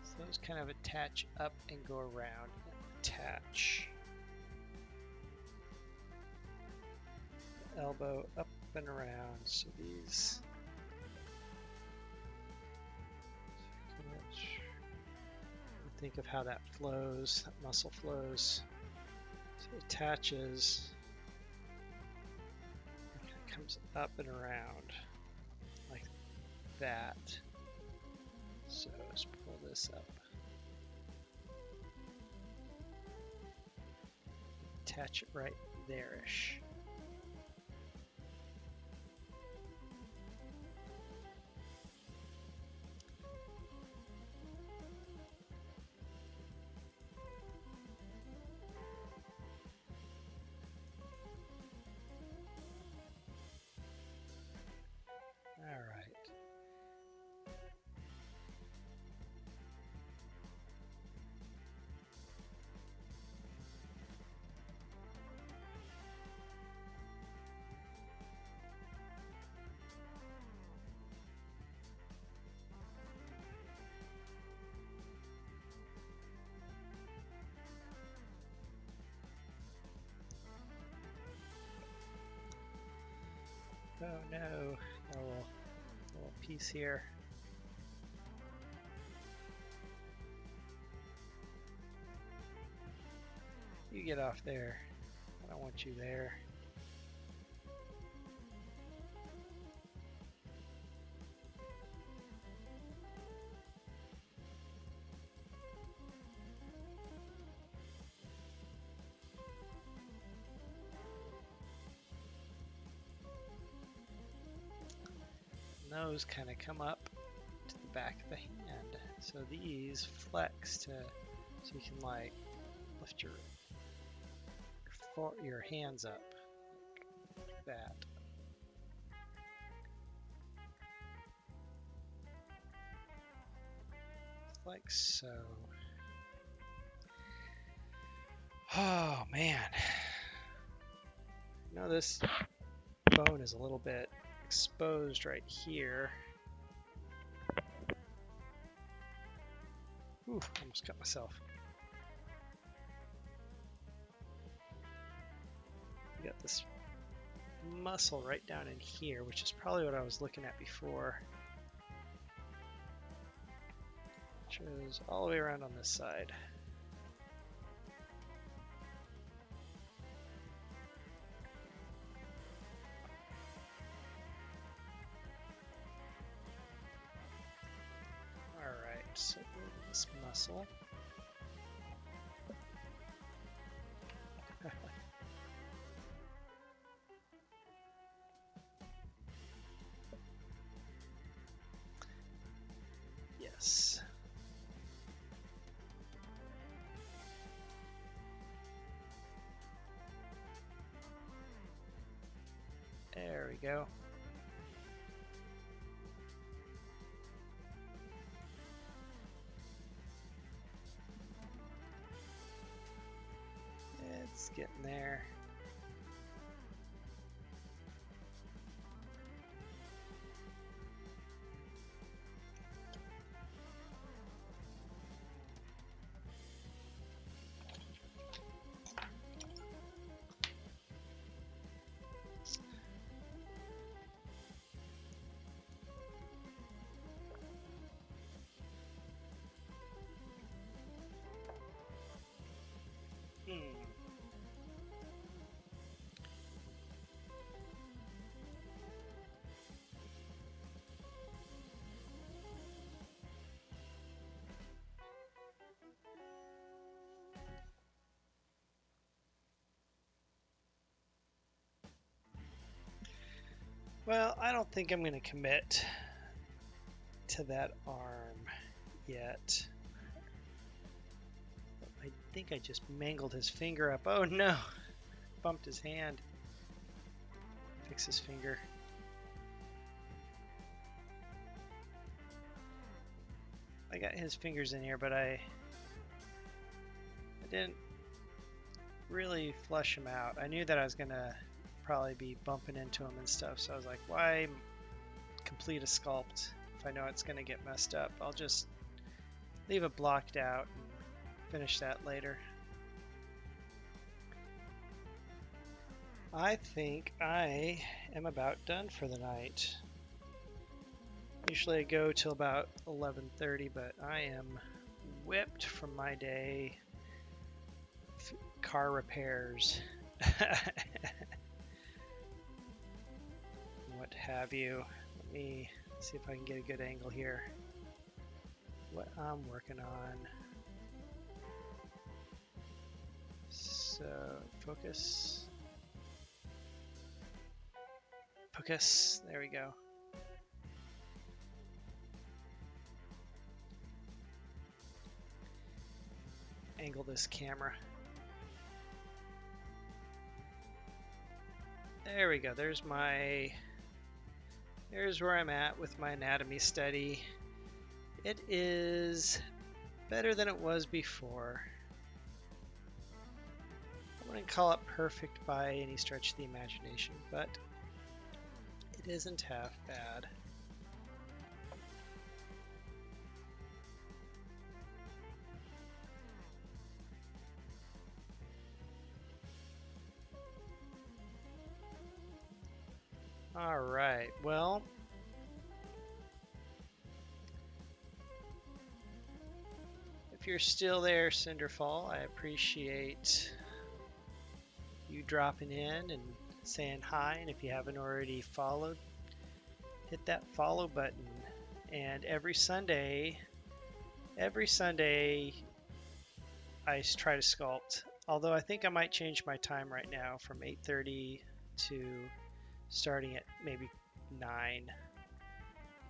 So those kind of attach up and go around. Attach. Elbow up and around. So these. Think of how that flows, that muscle flows. So it attaches, it comes up and around like that. So let's pull this up. Attach it right there-ish. Oh no, got a little piece here. You get off there. I don't want you there. Those kind of come up to the back of the hand, so these flex to, so you can like lift your hands up like that. Like so. Oh man, you know this bone is a little bit exposed right here. Ooh, almost cut myself. We got this muscle right down in here, which is probably what I was looking at before. Which is all the way around on this side. Alright, so this muscle. Yes. There we go. It's getting there. Well, I don't think I'm going to commit to that arm yet. I think I just mangled his finger up. Oh no! Bumped his hand. Fix his finger. I got his fingers in here, but I didn't really flush him out. I knew that I was going to probably be bumping into him and stuff, so I was like, why complete a sculpt if I know it's going to get messed up? I'll just leave it blocked out and finish that later. I think I am about done for the night. Usually I go till about 11:30, but I am whipped from my day. Car repairs. What have you. Let me see if I can get a good angle here. What I'm working on. So, focus. Focus. There we go. Angle this camera. There we go. There's where I'm at with my anatomy study. It is better than it was before. I wouldn't call it perfect by any stretch of the imagination, but it isn't half bad. All right, well, if you're still there, Cinderfall, I appreciate you dropping in and saying hi. And if you haven't already followed, hit that follow button. And every Sunday I try to sculpt. Although I think I might change my time right now from 8:30 to starting at maybe 9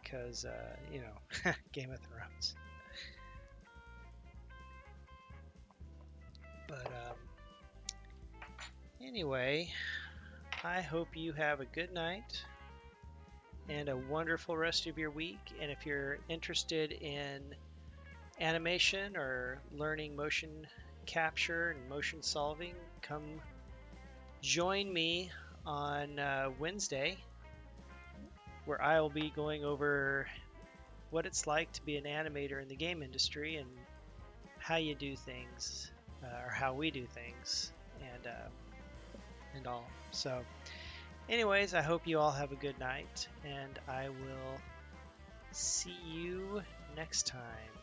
because Game of Thrones. But anyway, I hope you have a good night and a wonderful rest of your week. And if you're interested in animation or learning motion capture and motion solving, come join me on Wednesday, where I will be going over what it's like to be an animator in the game industry and how you do things, or how we do things, and all. So, anyways, I hope you all have a good night, and I will see you next time.